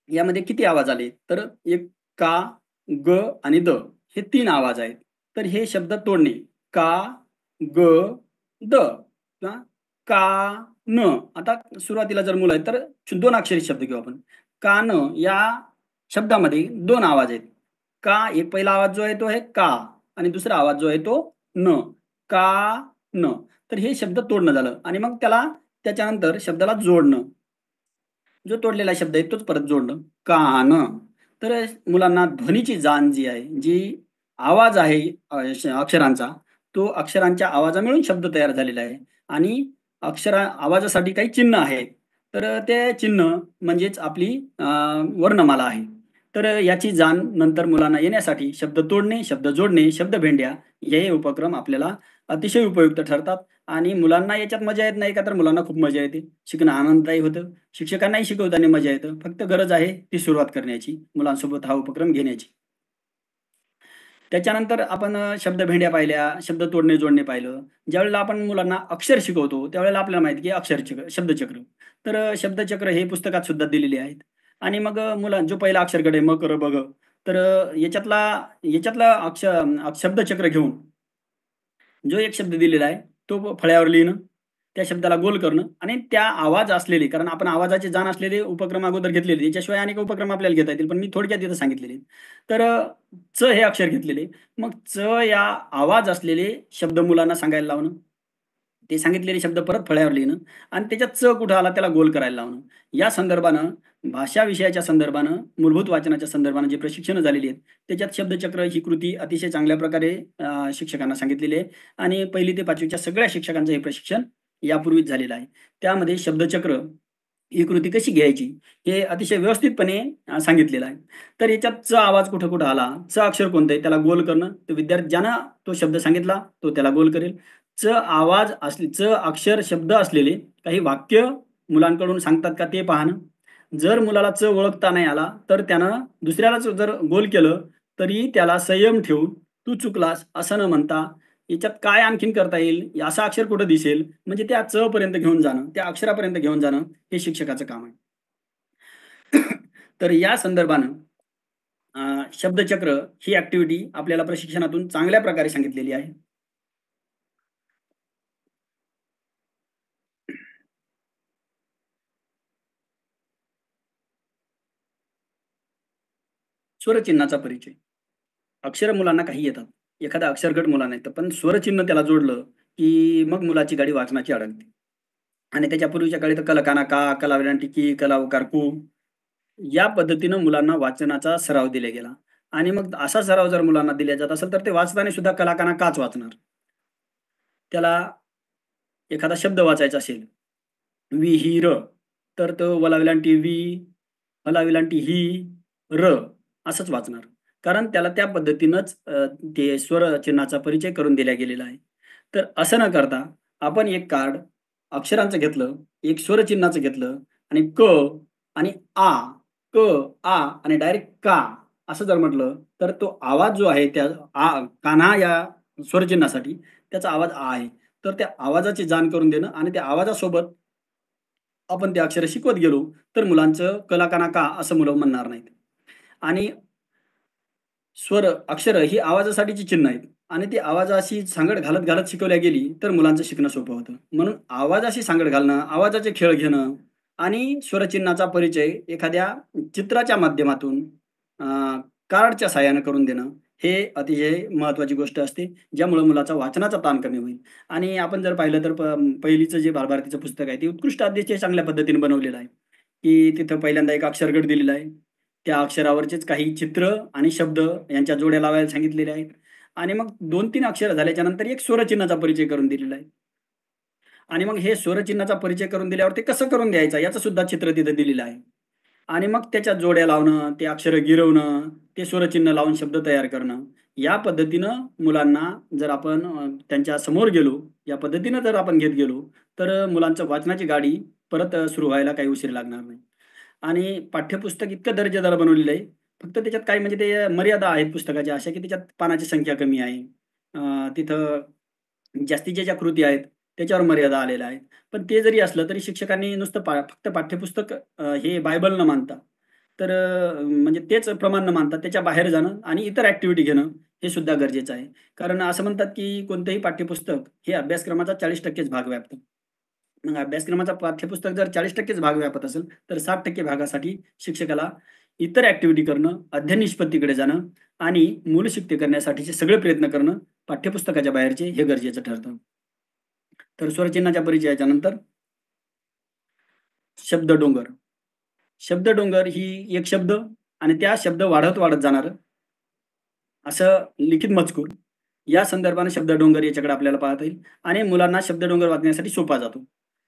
यामध्ये किती आवाज आले? तर एक का, ग आणि द हे 3 आवाज आहेत. तर हे शब्द तोडणे. का, ग, द किंवा का, न. आता सुरुवातीला जर मुलं आहेत तर 2 अक्षरी शब्द घेऊ आपण. कान या शब्दामध्ये 2 आवाज आहेत. का एक पहिला आवाज जो आहे तो आहे का आणि दुसरा आवाज जो आहे तो न. का, न. तर हे शब्द तोडणं झालं आणि मग त्याच्यानंतर शब्दाला जोडणं. जो तोडलेला शब्द आहे तोच परत जोडणं. कान. तर मुलांना ध्वनीची जाण जी आहे, जी आवाज आहे अक्षरांचा, तो अक्षरांच्या आवाजा मिळून शब्द तयार झालेला आहे आणि आवाजासाठी काही चिन्ह आहेत. तर ते चिन्ह म्हणजेच आपली वर्णमाला आहे. तर याची जाण नंतर मुलांना येण्यासाठी शब्द तोडणे, शब्द जोडणे, शब्दभेंड्या हे उपक्रम आपल्याला अतिशय उपयुक्त ठरतात आणि मुलांना याच्यात मजा येत नाही का? तर मुलांना खूप मजा येते. शिकणं आनंददायी होतं. शिक्षकांनाही शिकवताना मजा येतं. फक्त गरज आहे ती सुरुवात करण्याची, मुलांसोबत हा उपक्रम घेण्याची. त्याच्यानंतर आपण शब्दभेंड्या पाहिल्या, शब्द तोडणे, जोडणे पाहिलं. ज्यावेळेला आपण मुलांना अक्षर शिकवतो, त्यावेळेला आपल्याला माहिती आहे की शब्दचक्र. तर शब्दचक्र हे पुस्तकात सुद्धा दिलेले आहेत. आणि मग जो पहिला अक्षरगट आहे म, कर, ब, ग. तर याच्यातला शब्दचक्र घेऊन जो एक शब्द दिलेला आहे, तो फळ्यावर लिहिणं, त्या शब्दाला गोल करणं आणि त्या आवाज असलेले कारण आपण आवाजाची जाण असलेले उपक्रम अगोदर घेतलेले. याच्याशिवाय अनेक उपक्रम आपल्याला घेता येतील, पण मी थोडक्यात इथं सांगितलेले आहेत. तर च हे अक्षर घेतलेले. मग या आवाज असलेले शब्द मुलांना सांगायला लावणं. ते सांगितलेले शब्द परत फळ्यावर लिहिणं आणि त्याच्यात कुठं आला त्याला गोल करायला लावणं. या संदर्भानं, भाषा विषयाच्या संदर्भानं, मूलभूत वाचनाच्या संदर्भानं जे प्रशिक्षणं झालेली आहेत, त्याच्यात शब्दचक्र ही कृती अतिशय चांगल्या प्रकारे शिक्षकांना सांगितलेली आहे आणि 1ली ते 5वीच्या सगळ्या शिक्षकांचं हे प्रशिक्षण यापूर्वीच झालेलं आहे. त्यामध्ये शब्दचक्र ही कृती कशी घ्यायची, हे अतिशय व्यवस्थितपणे सांगितलेलं आहे. तर याच्यात आवाज कुठं-कुठं आला, अक्षर कोणतं आहे त्याला गोल करणं. तर ज्यानं तो शब्द सांगितला, तो त्याला गोल करेल. अक्षर शब्द असलेले काही वाक्य मुलांकडून सांगतात का ते पाहणं. जर मुलाला ओळखता नाही आला, तर त्यानं दुसऱ्यालाच जर गोल केलं, तरी त्याला संयम ठेवून, "तू चुकलास" असं न म्हणता, याच्यात काय आणखीन करता येईल, असं अक्षर कुठं दिसेल, म्हणजे त्या पर्यंत घेऊन जाणं, त्या अक्षरापर्यंत घेऊन जाणं, हे शिक्षकाचं काम आहे. तर या संदर्भानं शब्दचक्र ही ॲक्टिव्हिटी आपल्याला प्रशिक्षणातून चांगल्या प्रकारे सांगितलेली आहे. स्वरचिन्हाचा परिचय. अक्षरं मुलांना काही येतात. एखादा अक्षरगट मुलांना येतं. पण स्वरचिन्ह त्याला जोडलं, की मग मुलाची गाडी वाचनाची अडकते. आणि त्याच्या पूर्वीच्या काळी तर कलकाना का, कला वेलांटी की, कला उकार कू या पद्धतीनं मुलांना वाचनाचा सराव दिला गेला. आणि मग असा सराव जर मुलांना दिला जात असेल, तर ते वाचताना सुद्धा कलाकाना काच वाचणार. त्याला एखादा शब्द वाचायचा असेल, विहीर, तर तो वला वेलांटी वी, हला वेलांटी ही, र असंच वाचणार. कारण त्याला त्या पद्धतीनंच ते स्वर चिन्हाचा परिचय करून दिला गेलेला आहे. तर असं न करता आपण एक कार्ड अक्षरांचं घेतलं, एक स्वरचिन्हाचं घेतलं आणि क आणि आ, क, आ आणि डायरेक्ट का असं जर म्हटलं, तर तो आवाज जो आहे त्या कान्हा या स्वरचिन्हासाठी त्याचा आवाज आ आहे. तर त्या आवाजाची जाण करून देणं आणि त्या आवाजासोबत आपण ते अक्षरं शिकवत गेलो, तर मुलांचं कला काना का असं मुलं म्हणणार नाहीत. आणि स्वर, अक्षरं ही आवाजासाठीची चिन्ह आहेत आणि ती आवाजाशी सांगड घालत-घालत शिकवल्या गेली, तर मुलांचं शिकणं सोपं होतं. म्हणून आवाजाशी सांगड घालणं, आवाजाचे खेळ घेणं आणि स्वरचिन्हाचा परिचय एखाद्या चित्राच्या माध्यमातून अ, कार्डच्या सहाय्यानं करून देणं, हे अतिशय महत्त्वाची गोष्ट असते. ज्यामुळं मुलाचा वाचनाचा ताण कमी होईल. आणि आपण जर पाहिलं तर पहिलीचं जे बालभारतीचं पुस्तक आहे, ते उत्कृष्ट अतिशय चांगल्या पद्धतीने बनवलेलं आहे, की तिथं पहिल्यांदा एक अक्षरगट दिलेला आहे. त्या अक्षरावरचेच काही चित्र आणि शब्द यांच्या जोड्या लावायला सांगितलेल्या आहेत आणि मग 2-3 अक्षरं झाल्याच्या नंतर एक स्वरचिन्हाचा परिचय करून दिलेला आहे. आणि मग हे स्वरचिन्हाचा परिचय करून दिल्यावर ते कसं करून द्यायचं याचं सुद्धा चित्र तिथं दिलेलं आहे. आणि मग त्याच्या जोड्या लावणं, ते अक्षरं गिरवणं, ते स्वरचिन्ह लावून शब्द तयार करणं. या पद्धतीनं मुलांना जर आपण त्यांच्या समोर गेलो, या पद्धतीनं जर आपण घेत गेलो, तर मुलांचं वाचनाची गाडी परत सुरू व्हायला काही उशीर लागणार नाही. आणि पाठ्यपुस्तक इतकं दर्जेदार बनवलेलं आहे. फक्त त्याच्यात काही म्हणजे ते मर्यादा आहेत पुस्तकाच्या अशा, की त्याच्यात पानाची संख्या कमी आहे. तिथं जास्तीच्या ज्या कृती आहेत, त्याच्यावर मर्यादा आलेल्या आहेत. पण ते जरी असलं, तरी शिक्षकांनी नुसतं फक्त पाठ्यपुस्तक हे बायबल न मानता, तर म्हणजे तेच प्रमाण न मानता त्याच्या बाहेर जाणं आणि इतर ॲक्टिव्हिटी घेणं, हे सुद्धा गरजेचं आहे. कारण असं म्हणतात, की कोणतंही पाठ्यपुस्तक हे अभ्यासक्रमाचा 40%च भाग व्यापतं. मग अभ्यासक्रमाचा पाठ्यपुस्तक जर 40%च भाग व्यापत असेल, तर 60% भागासाठी शिक्षकाला इतर ॲक्टिव्हिटी करणं, अध्ययन निष्पत्तीकडे जाणं आणि मूलशिकते करण्यासाठीचे सगळे प्रयत्न करणं, पाठ्यपुस्तकाच्या बाहेरचे हे गरजेचं ठरतं. तर स्वरचिन्हाच्या परिचयाच्या नंतर शब्दडोंगर. शब्दडोंगर ही एक शब्द आणि त्या शब्द वाढत-वाढत जाणारं असं लिखित मजकूर. या संदर्भाने शब्दडोंगर याच्याकडे आपल्याला पाहता येईल आणि मुलांना शब्दडोंगर वाचण्यासाठी सोपा जातो.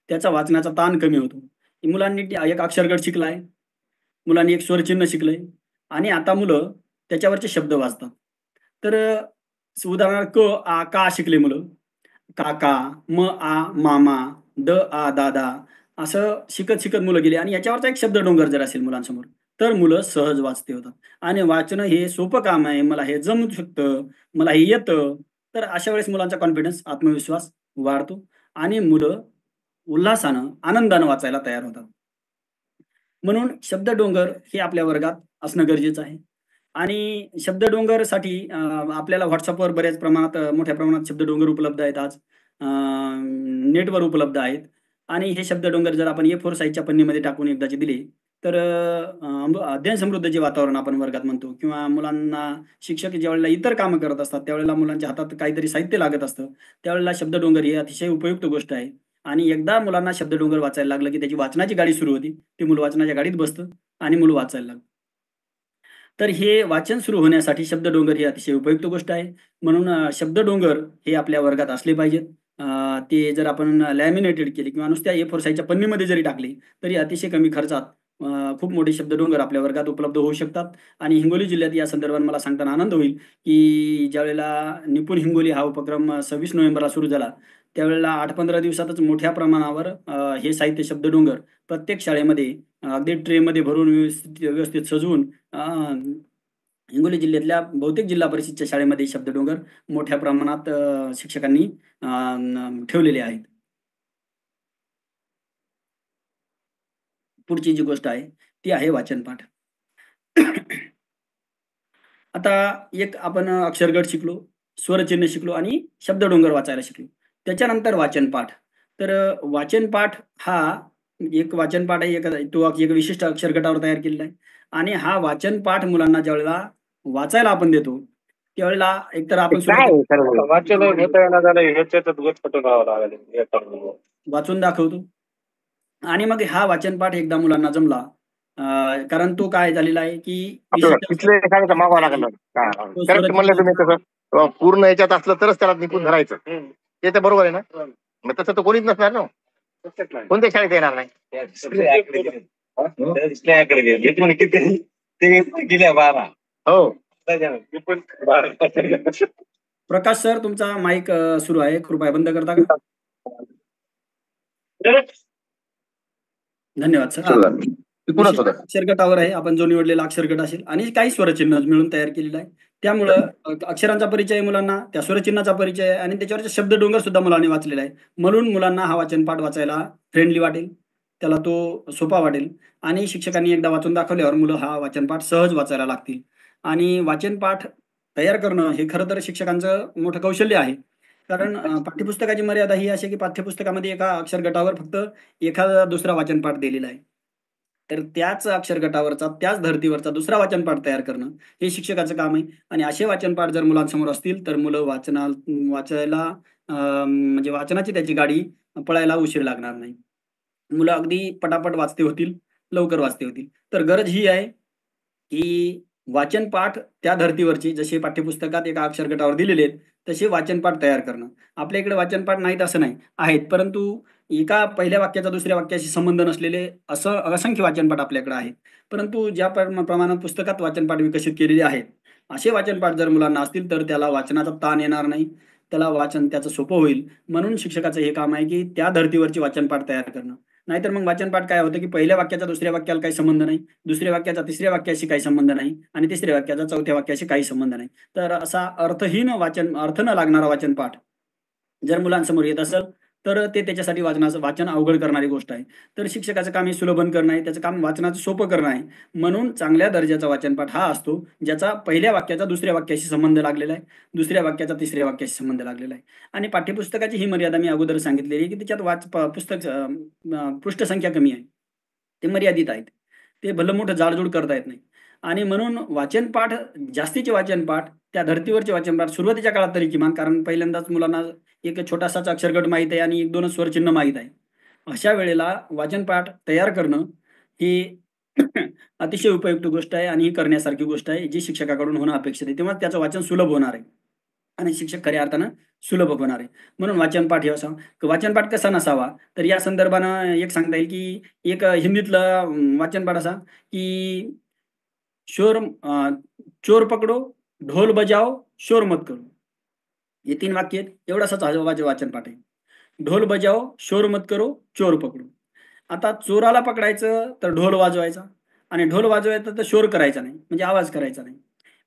त्याचा वाचनाचा ताण कमी होतो. मुलांनी एक अक्षरगट शिकलाय, मुलांनी एक स्वरचिन्ह शिकलंय आणि आता मुलं त्याच्यावरचे शब्द वाचतात. तर उदाहरणार्थ क, आ, का शिकले मुलं. काका, आ, मामा, आ, दादा असं शिकत-शिकत मुलं गेली आणि याच्यावरचा एक शब्दडोंगर जर असेल मुलांसमोर, तर मुलं सहज वाचते होतात आणि वाचणं हे सोपं काम आहे. मला हे जमू शकतं, मला हे येतं. तर अशा वेळेस मुलांचा कॉन्फिडन्स, आत्मविश्वास वाढतो आणि मुलं उल्हासानं, आनंदानं वाचायला तयार होतात. म्हणून शब्दडोंगर हे आपल्या वर्गात असणं गरजेचं आहे. आणि शब्दडोंगरसाठी आपल्याला WhatsAppवर बऱ्याच प्रमाणात मोठ्या प्रमाणात शब्दडोंगर उपलब्ध आहेत आज. नेटवर उपलब्ध आहेत आणि हे शब्दडोंगर जर आपण A4 साइजच्या पन्नीमध्ये टाकून एकदाचे दिले, तर अध्ययन समृद्ध जे वातावरण आपण वर्गात म्हणतो किंवा मुलांना शिक्षक ज्यावेळेला इतर कामं करत असतात, त्यावेळेला मुलांच्या हातात काहीतरी साहित्य लागत असतं, त्यावेळेला शब्दडोंगर ही अतिशय उपयुक्त गोष्ट आहे. आणि एकदा मुलांना शब्दडोंगर वाचायला लागलं, की त्याची वाचनाची गाडी सुरू होती. ते मूल वाचनाच्या गाडीत बसतं आणि मूल वाचायला लागतं. तर हे वाचन सुरू होण्यासाठी शब्दडोंगर ही अतिशय उपयुक्त गोष्ट आहे. म्हणून शब्दडोंगर हे आपल्या वर्गात असले पाहिजेत. ते जर आपण लॅमिनेटेड केले किंवा नुसत्या A4 साइजच्या पन्नीमध्ये जरी टाकले, तरी अतिशय कमी खर्चात खूप मोठे शब्दडोंगर आपल्या वर्गात उपलब्ध होऊ शकतात. आणि हिंगोली जिल्ह्यात या संदर्भात मला सांगताना आनंद होईल, की ज्यावेळेला निपुण हिंगोली हा उपक्रम 26 नोव्हेंबरला सुरू झाला, त्यावेळेला 8-15 दिवसातच मोठ्या प्रमाणावर हे साहित्य शब्दडोंगर प्रत्येक शाळेमध्ये अगदी ट्रेमध्ये भरून व्यवस्थित व्यवस्थित सजवून हिंगोली जिल्ह्यातल्या बहुतेक जिल्हा परिषदच्या शाळेमध्ये शब्दडोंगर मोठ्या प्रमाणात शिक्षकांनी ठेवलेले आहेत. पुढची जी गोष्ट आहे, ती आहे वाचनपाठ. आता एक आपण अक्षरगट शिकलो, स्वरचिन्ह शिकलो आणि शब्दडोंगर वाचायला शिकलो. त्याच्यानंतर वाचनपाठ. तर वाचनपाठ हा एक वाचनपाठ आहे, तो एक विशिष्ट अक्षरगटावर तयार केलेला आहे आणि हा वाचनपाठ मुलांना ज्यावेळेला वाचायला आपण देतो, त्यावेळेला एकतर ते आपण काय सुरुवातीला आहे सर्व वाचन घेता येणार झालं ह्याच्यातच गटपटून राहावं लागेल. वाचून दाखवतो आणि मग हा वाचनपाठ एकदा मुलांना जमला, कारण तो काय झालेला आहे, की आपल्याला विशिष्ट तिथलं एखाद्याचा मागवा लागेल. तो करेक्ट म्हणलं तुम्ही स्वरचिन्हाचा तसं पूर्ण याच्यात असलं तरच त्याला निपुण धरायचं. ते तर बरोबर आहे ना. मग तसं तर कोणीच नसणार ना. कोणत्या शाळेत येणार नाही. गेल्या 12. हो. प्रकाश सर, तुमचा माईक सुरू आहे. कृपया बंद करता का? धन्यवाद सर. कोणाच होता? अक्षर गटावर आहे, आपण जो निवडलेला अक्षर गट असेल आणि काही स्वरचिन्ह मिळून तयार केलेलं आहे. त्यामुळं अक्षरांचा परिचय मुलांना, त्या स्वरचिन्हाचा परिचय आणि त्याच्यावरचे शब्दडोंगर सुद्धा मुलांनी वाचलेला आहे. म्हणून मुलांना हा वाचनपाठ वाचायला फ्रेंडली वाटेल, त्याला तो सोपा वाटेल आणि शिक्षकांनी एकदा वाचून दाखवल्यावर मुलं हा वाचनपाठ सहज वाचायला लागतील. आणि वाचनपाठ तयार करणं हे खरं तर शिक्षकांचं मोठं कौशल्य आहे. कारण पाठ्यपुस्तकाची मर्यादा ही अशी आहे, की पाठ्यपुस्तकामध्ये एका अक्षर गटावर फक्त एखादा दुसरा वाचनपाठ दिलेला आहे. तर त्याच अक्षर गटावरचा, त्याच धर्तीवरचा दुसरा वाचनपाठ तयार करणं हे शिक्षकाचं काम आहे. आणि असे वाचनपाठ जर मुलांसमोर असतील, तर मुलं वाचायला म्हणजे वाचनाची त्याची गाडी पळायला उशीर लागणार नाही. मुलं अगदी पटापट वाचते होतील, लवकर वाचते होतील. तर गरज ही आहे, की वाचनपाठ त्या धर्तीवरची जसे पाठ्यपुस्तकात एका अक्षर गटावर दिलेले आहेत, तसे वाचनपाठ तयार करणं. आपल्या इकडे वाचनपाठ नाहीत असं नाही, आहेत. परंतु एका पहिल्या वाक्याचा दुसऱ्या वाक्याशी संबंध नसलेले असं असंख्य वाचनपाठ आपल्याकडे आहेत. परंतु ज्या प्रमाणात पुस्तकात वाचनपाठ विकसित केलेले आहेत, असे वाचनपाठ जर मुलांना असतील, तर त्याला वाचनाचा ताण येणार नाही. त्याला वाचन त्याचं सोपं होईल. म्हणून शिक्षकाचं हे काम आहे, की त्या धर्तीवरची वाचनपाठ तयार करणं. नाहीतर मग वाचनपाठ काय होतं, की पहिल्या वाक्याचा दुसऱ्या वाक्याला काही संबंध नाही. दुसऱ्या वाक्याचा तिसऱ्या वाक्याशी काही संबंध नाही आणि तिसऱ्या वाक्याचा चौथ्या वाक्याशी काही संबंध नाही. तर असा अर्थहीन वाचन, अर्थ न लागणारा वाचनपाठ जर मुलांसमोर येत असेल, तर ते त्याच्यासाठी वाचन अवघड करणारी गोष्ट आहे. तर शिक्षकाचं काम हे सुलभन करणं आहे, त्याचं काम वाचनाचं सोपं करणं आहे. म्हणून चांगल्या दर्जाचा वाचनपाठ हा असतो, ज्याचा पहिल्या वाक्याचा दुसऱ्या वाक्याशी संबंध लागलेला आहे, दुसऱ्या वाक्याचा तिसऱ्या वाक्याशी संबंध लागलेला आहे. आणि पाठ्यपुस्तकाची ही मर्यादा मी अगोदर सांगितलेली आहे, की त्याच्यात पुस्तक पृष्ठसंख्या कमी आहे. ते मर्यादित आहेत. ते भलं मोठं जाडजूड करता येत नाही. आणि म्हणून वाचनपाठ, जास्तीचे वाचनपाठ, त्या धर्तीवरचे वाचनपाठ सुरुवातीच्या काळात तरी किमान, कारण पहिल्यांदाच मुलांना एक छोटासाच अक्षरगट माहीत आहे आणि 1-2च स्वरचिन्ह माहीत आहे. अशा वेळेला वाचनपाठ तयार करणं ही अतिशय उपयुक्त गोष्ट आहे आणि ही करण्यासारखी गोष्ट आहे, जी शिक्षकाकडून होणं अपेक्षित आहे. तेव्हा त्याचं वाचन सुलभ होणार आहे आणि शिक्षक खऱ्या अर्थानं सुलभ होणार आहे. म्हणून वाचनपाठ हे असावं. वाचनपाठ कसा नसावा, तर या संदर्भानं एक सांगता येईल, की एक हिंदीतला वाचनपाठ असा, की चोर पकडो, ढोल बजाओ, शोर मत करो. हे 3 वाक्य आहेत. एवढासाच हा वाचनपाठ आहे. ढोल बजाओ, शोर मत करो, चोर पकडो. आता चोराला पकडायचं तर ढोल वाजवायचा आणि ढोल वाजवायचा तर शोर करायचा नाही, म्हणजे आवाज करायचा नाही.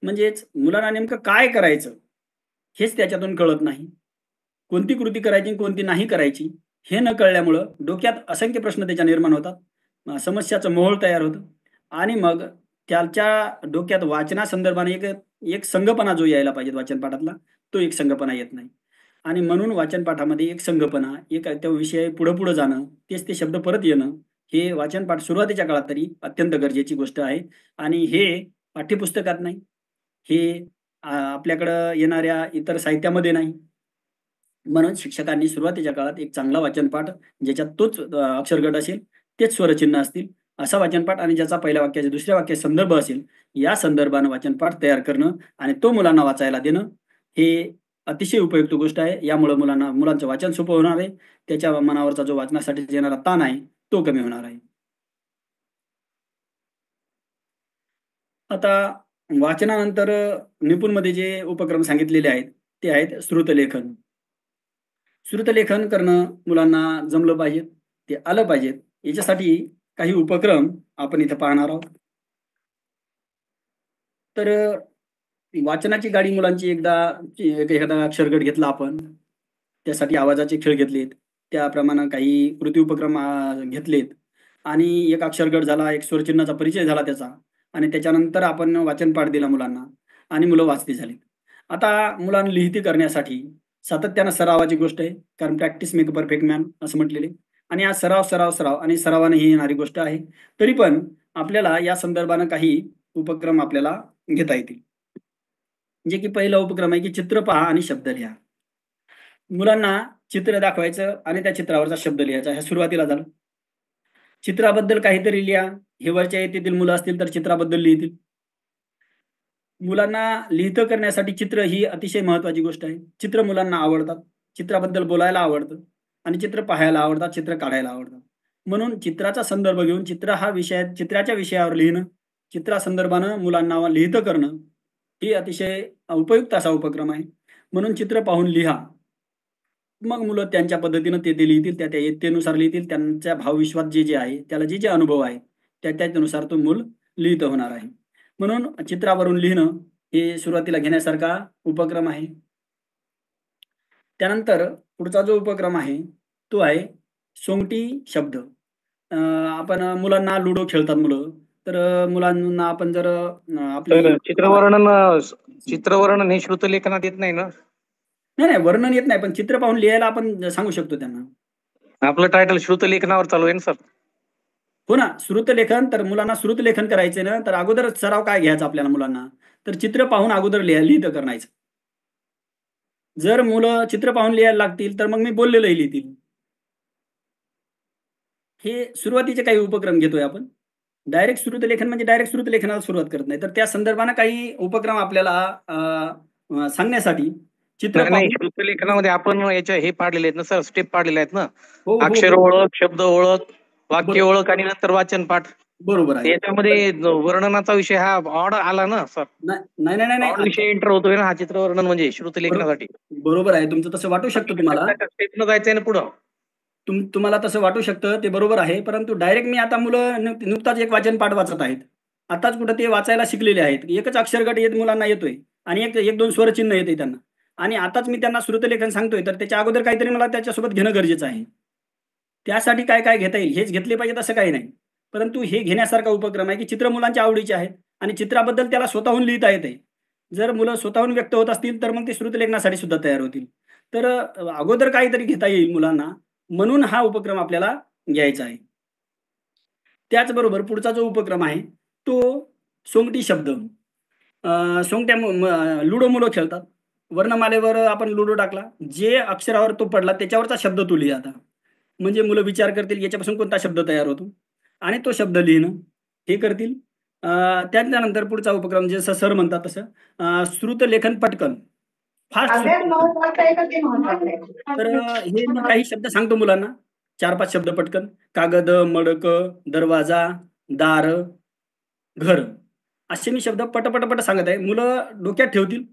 म्हणजेच मुलांना नेमकं काय करायचं हेच त्याच्यातून कळत नाही. कोणती कृती करायची आणि कोणती नाही करायची हे न कळल्यामुळं डोक्यात असंख्य प्रश्न त्याच्या निर्माण होतात. समस्याचं मोहोळ तयार होतं आणि मग त्याच्या डोक्यात वाचनासंदर्भाने एक एक संगपणा जो यायला पाहिजे वाचनपाठातला, तो एक संगपणा येत नाही. आणि म्हणून वाचनपाठामध्ये एक संगपणा, एक तो विषय पुढं-पुढं जाणं, तेच ते शब्द परत येणं, हे वाचनपाठ सुरुवातीच्या काळात तरी अत्यंत गरजेची गोष्ट आहे. आणि हे पाठ्यपुस्तकात नाही, हे आपल्याकडं येणाऱ्या इतर साहित्यामध्ये नाही. म्हणून शिक्षकांनी सुरुवातीच्या काळात एक चांगला वाचनपाठ, ज्याच्यात तोच अक्षरगट असेल, तेच स्वरचिन्ह असतील, असा वाचनपाठ आणि ज्याचा पहिल्या वाक्याच्या दुसऱ्या वाक्यात संदर्भ असेल, या संदर्भानं वाचनपाठ तयार करणं आणि तो मुलांना वाचायला देणं, हे अतिशय उपयुक्त गोष्ट आहे. यामुळं मुलांचं वाचन सोपं होणार आहे. त्याच्या मनावरचा जो वाचनासाठी येणारा ताण आहे, तो कमी होणार आहे. आता वाचनानंतर निपुणमध्ये जे उपक्रम सांगितलेले आहेत, ते आहेत श्रुतलेखन. श्रुतलेखन करणं मुलांना जमलं पाहिजे, ते आलं पाहिजे. याच्यासाठी काही उपक्रम आपण इथं पाहणार आहोत. तर वाचनाची गाडी मुलांची एखादा अक्षरगट घेतला आपण, त्यासाठी आवाजाचे खेळ घेतलेत. त्याप्रमाणे काही कृती उपक्रम घेतलेत आणि एक अक्षरगट झाला, एक स्वरचिन्हाचा परिचय झाला त्याचा आणि त्याच्यानंतर आपण वाचनपाठ दिला मुलांना आणि मुलं वाचती झाली. आता मुलांना लिहिती करण्यासाठी सातत्यानं सरावाची गोष्ट आहे. कारण practice make a perfect man असं म्हटलेलं आहे. आणि आज सराव, सराव, सराव आणि सरावाने ही येणारी गोष्ट आहे. तरी पण आपल्याला या संदर्भानं काही उपक्रम आपल्याला घेता येतील. जे की पहिला उपक्रम आहे, की चित्र पहा आणि शब्द लिहा. मुलांना चित्र दाखवायचं आणि त्या चित्रावरचा शब्द लिहायचा. हे सुरुवातीला झालं. चित्राबद्दल काहीतरी लिहा. हे वरच्या यादीतील मुलं असतील तर चित्राबद्दल लिहितील. मुलांना लिहितं करण्यासाठी चित्र ही अतिशय महत्त्वाची गोष्ट आहे. चित्र मुलांना आवडतात. चित्राबद्दल बोलायला आवडतं आणि चित्र पाहायला आवडतात, चित्र काढायला आवडतात. म्हणून चित्राचा संदर्भ घेऊन चित्राच्या विषयावर लिहिणं, चित्रासंदर्भानं मुलांना लिहितं करणं, ही अतिशय उपयुक्त असा उपक्रम आहे. म्हणून चित्र पाहून लिहा. मग मुलं त्यांच्या पद्धतीनं ते लिहितील, त्या त्या इयत्तेनुसार लिहितील. त्यांच्या भावविश्वात जे जे आहे, त्याला जे जे अनुभव आहे, त्यानुसार तो मूल लिहित होणार आहे. म्हणून चित्रावरून लिहिणं हे सुरुवातीला घेण्यासारखा उपक्रम आहे. त्यानंतर पुढचा जो उपक्रम आहे, तो आहे सोंगटी शब्द. आपण मुलांना लुडो खेळतात मुलं, तर मुलांना आपण जर आपली तर चित्रवर्णन हे श्रुतलेखनात येत नाही ना? नाही, नाही, वर्णन येत नाही, पण चित्र पाहून लिहायला आपण सांगू शकतो त्यांना. आपलं टायटल श्रुतलेखनावर चालू आहे ना सर? हो ना, श्रुतलेखन. तर मुलांना श्रुतलेखन करायचं ना, तर अगोदर सराव काय घ्यायचा आपल्याला मुलांना, तर चित्र पाहून अगोदर लिहितं करायचं. जर मुलं चित्र पाहून लिहायला लागतील, तर मग मी बोललेलंही लिहितील. हे सुरुवातीचे काही उपक्रम घेतोय आपण. डायरेक्ट श्रुतलेखन म्हणजे डायरेक्ट श्रुतलेखनाला सुरुवात करत नाही. तर त्या संदर्भानं काही उपक्रम आपल्याला सांगण्यासाठी चित्र नाही, पाहून. श्रुतलेखनामध्ये आपण याच्या हे पाडलेले आहेत ना सर, स्टेप पाडलेले आहेत ना? हो, हो, अक्षर हो. ओळख, शब्द ओळख, वाक्य बरोबर. ओळख आणि नंतर वाचन पाठ. बरोबर आहे. याच्यामध्ये वर्णनाचा विषय हा ऑड आला ना सर? नाही, नाही, नाही, ऑड विषय एंटर होतोय ना हा चित्रवर्णन म्हणजे श्रुतलेखनासाठी. बरोबर आहे. तुमचं तसं वाटू शकतं तुम्हाला. स्टेपनं जायचंय ना पुढं. तुम्हाला तसं वाटू शकतं, ते बरोबर आहे. परंतु डायरेक्ट मी आता मुलं नुकताच एक वाचन पाठ वाचत आहेत. आताच कुठं ते वाचायला शिकलेले आहेत. एकच अक्षरगट मुलांना येतोय आणि एक दोन स्वरचिन्ह येते त्यांना. आणि आताच मी त्यांना श्रुतलेखन सांगतोय, तर त्याच्या अगोदर काहीतरी मला त्याच्यासोबत घेणं गरजेचं आहे. त्यासाठी काय काय घेता येईल, हेच घेतले पाहिजेत असं काही नाही. परंतु हे घेण्यासारखा उपक्रम आहे, की चित्र मुलांच्या आवडीचे आहेत आणि चित्राबद्दल त्याला स्वतःहून लिहिता येते. जर मुलं स्वतःहून व्यक्त होत असतील, तर मग ते श्रुतलेखनासाठी सुद्धा तयार होतील. तर अगोदर काहीतरी घेता येईल मुलांना, म्हणून हा उपक्रम आपल्याला घ्यायचा आहे. त्याचबरोबर पुढचा जो उपक्रम आहे, तो सोंगटी शब्द. सोंगट्या लुडो मुलं खेळतात. वर्णमालेवर आपण लुडो टाकला, जे अक्षरावर तो पडला त्याच्यावरचा शब्द तू लिही आता. म्हणजे मुलं विचार करतील याच्यापासून कोणता शब्द तयार होतो आणि तो शब्द लिहिणं हे करतील. त्याच्यानंतर पुढचा उपक्रम जसं सर म्हणतात तसं श्रुतलेखन पटकन फास्ट. तर हे मी काही शब्द सांगतो मुलांना, 4-5 शब्द पटकन. कागद, मडक, दरवाजा, दार, घर, असे मी शब्द पट सांगत आहे. मुलं डोक्यात ठेवतील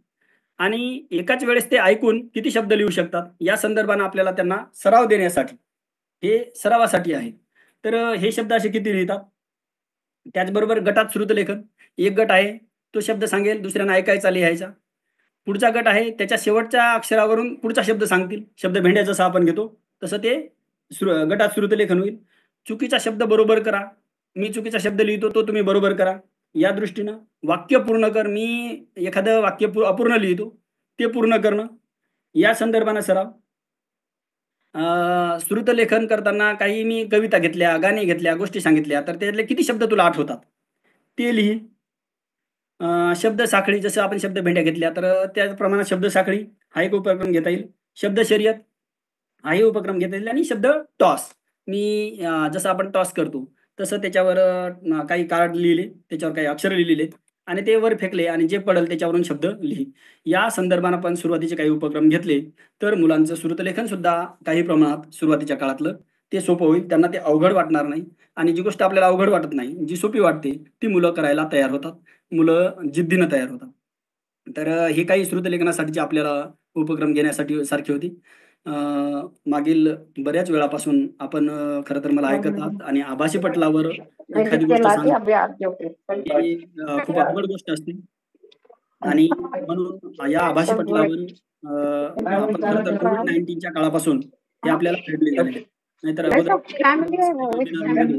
आणि एकाच वेळेस ते ऐकून किती शब्द लिहू शकतात या संदर्भानं आपल्याला त्यांना सराव देण्यासाठी, हे सरावासाठी आहे. तर हे शब्द असे किती लिहितात. त्याचबरोबर गटात श्रुतलेखन. एक गट आहे, तो शब्द सांगेल, दुसऱ्यानं ऐकायचा, लिहायचा. पुढचा गट आहे, त्याच्या शेवटच्या अक्षरावरून पुढचा शब्द सांगतील. शब्द भेंड्या जसं आपण घेतो, तसं ते गटात श्रुतलेखन होईल. चुकीचा शब्द बरोबर करा. मी चुकीचा शब्द लिहितो, तो तुम्ही बरोबर करा. या दृष्टीनं वाक्य पूर्ण कर. मी एखादं वाक्य अपूर्ण लिहितो, ते पूर्ण करणं. या संदर्भानं सराव. श्रुतलेखन करताना काही मी कविता घेतल्या, गाणी घेतल्या, गोष्टी सांगितल्या, तर त्यातले किती शब्द तुला आठवतात ते लिही. शब्द साखळी, जसं आपण शब्द भेंड्या घेतल्या, तर त्याप्रमाणे शब्द साखळी हा एक उपक्रम घेता येईल. शब्द शर्यत हाही उपक्रम घेता येईल आणि शब्द टॉस. मी जसं आपण टॉस करतो तसं त्याच्यावर काही कार्ड लिहिले, त्याच्यावर काही अक्षर लिहिलेत आणि ते वर फेकले आणि जे पडेल त्याच्यावरून शब्द लिही. या संदर्भानं आपण सुरुवातीचे काही उपक्रम घेतले, तर मुलांचं श्रुतलेखन सुद्धा काही प्रमाणात सुरुवातीच्या काळातलं ते सोपं होईल. त्यांना ते अवघड वाटणार नाही आणि जी गोष्ट आपल्याला अवघड वाटत नाही, जी सोपी वाटते, ती मुलं करायला तयार होतात. मुलं जिद्दीनं तयार होतात. तर हे काही श्रुतलेखनासाठीचे आपल्याला उपक्रम घेण्यासाठी सारखी होती. मागील बऱ्याच वेळापासून आपण खरं तर मला ऐकत आहात आणि आभासी पटलावर एखादी गोष्ट ही खूप अवघड गोष्ट असते आणि म्हणून या आभासी पटलावर आपण खरं तर कोविड-19च्या काळापासून हे आपल्याला फेडले झालेले आहेत. नाहीतर अगोदर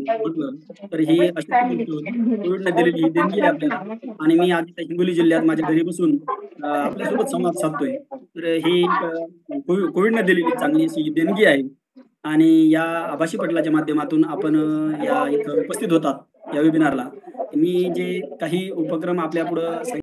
म्हटलं तर ही अशी गोष्ट होती. कोविडने दिलेली ही देणगी आहे आपल्याला आणि मी आज हिंगोली जिल्ह्यात माझ्या घरी बसून आपल्यासोबत संवाद साधतोय. तर ही कोविडने दिलेली चांगली अशी देणगी आहे आणि या आभासी पटलाच्या माध्यमातून आपण या इथं उपस्थित होतात या वेबिनारला. मी जे काही उपक्रम आपल्या पुढं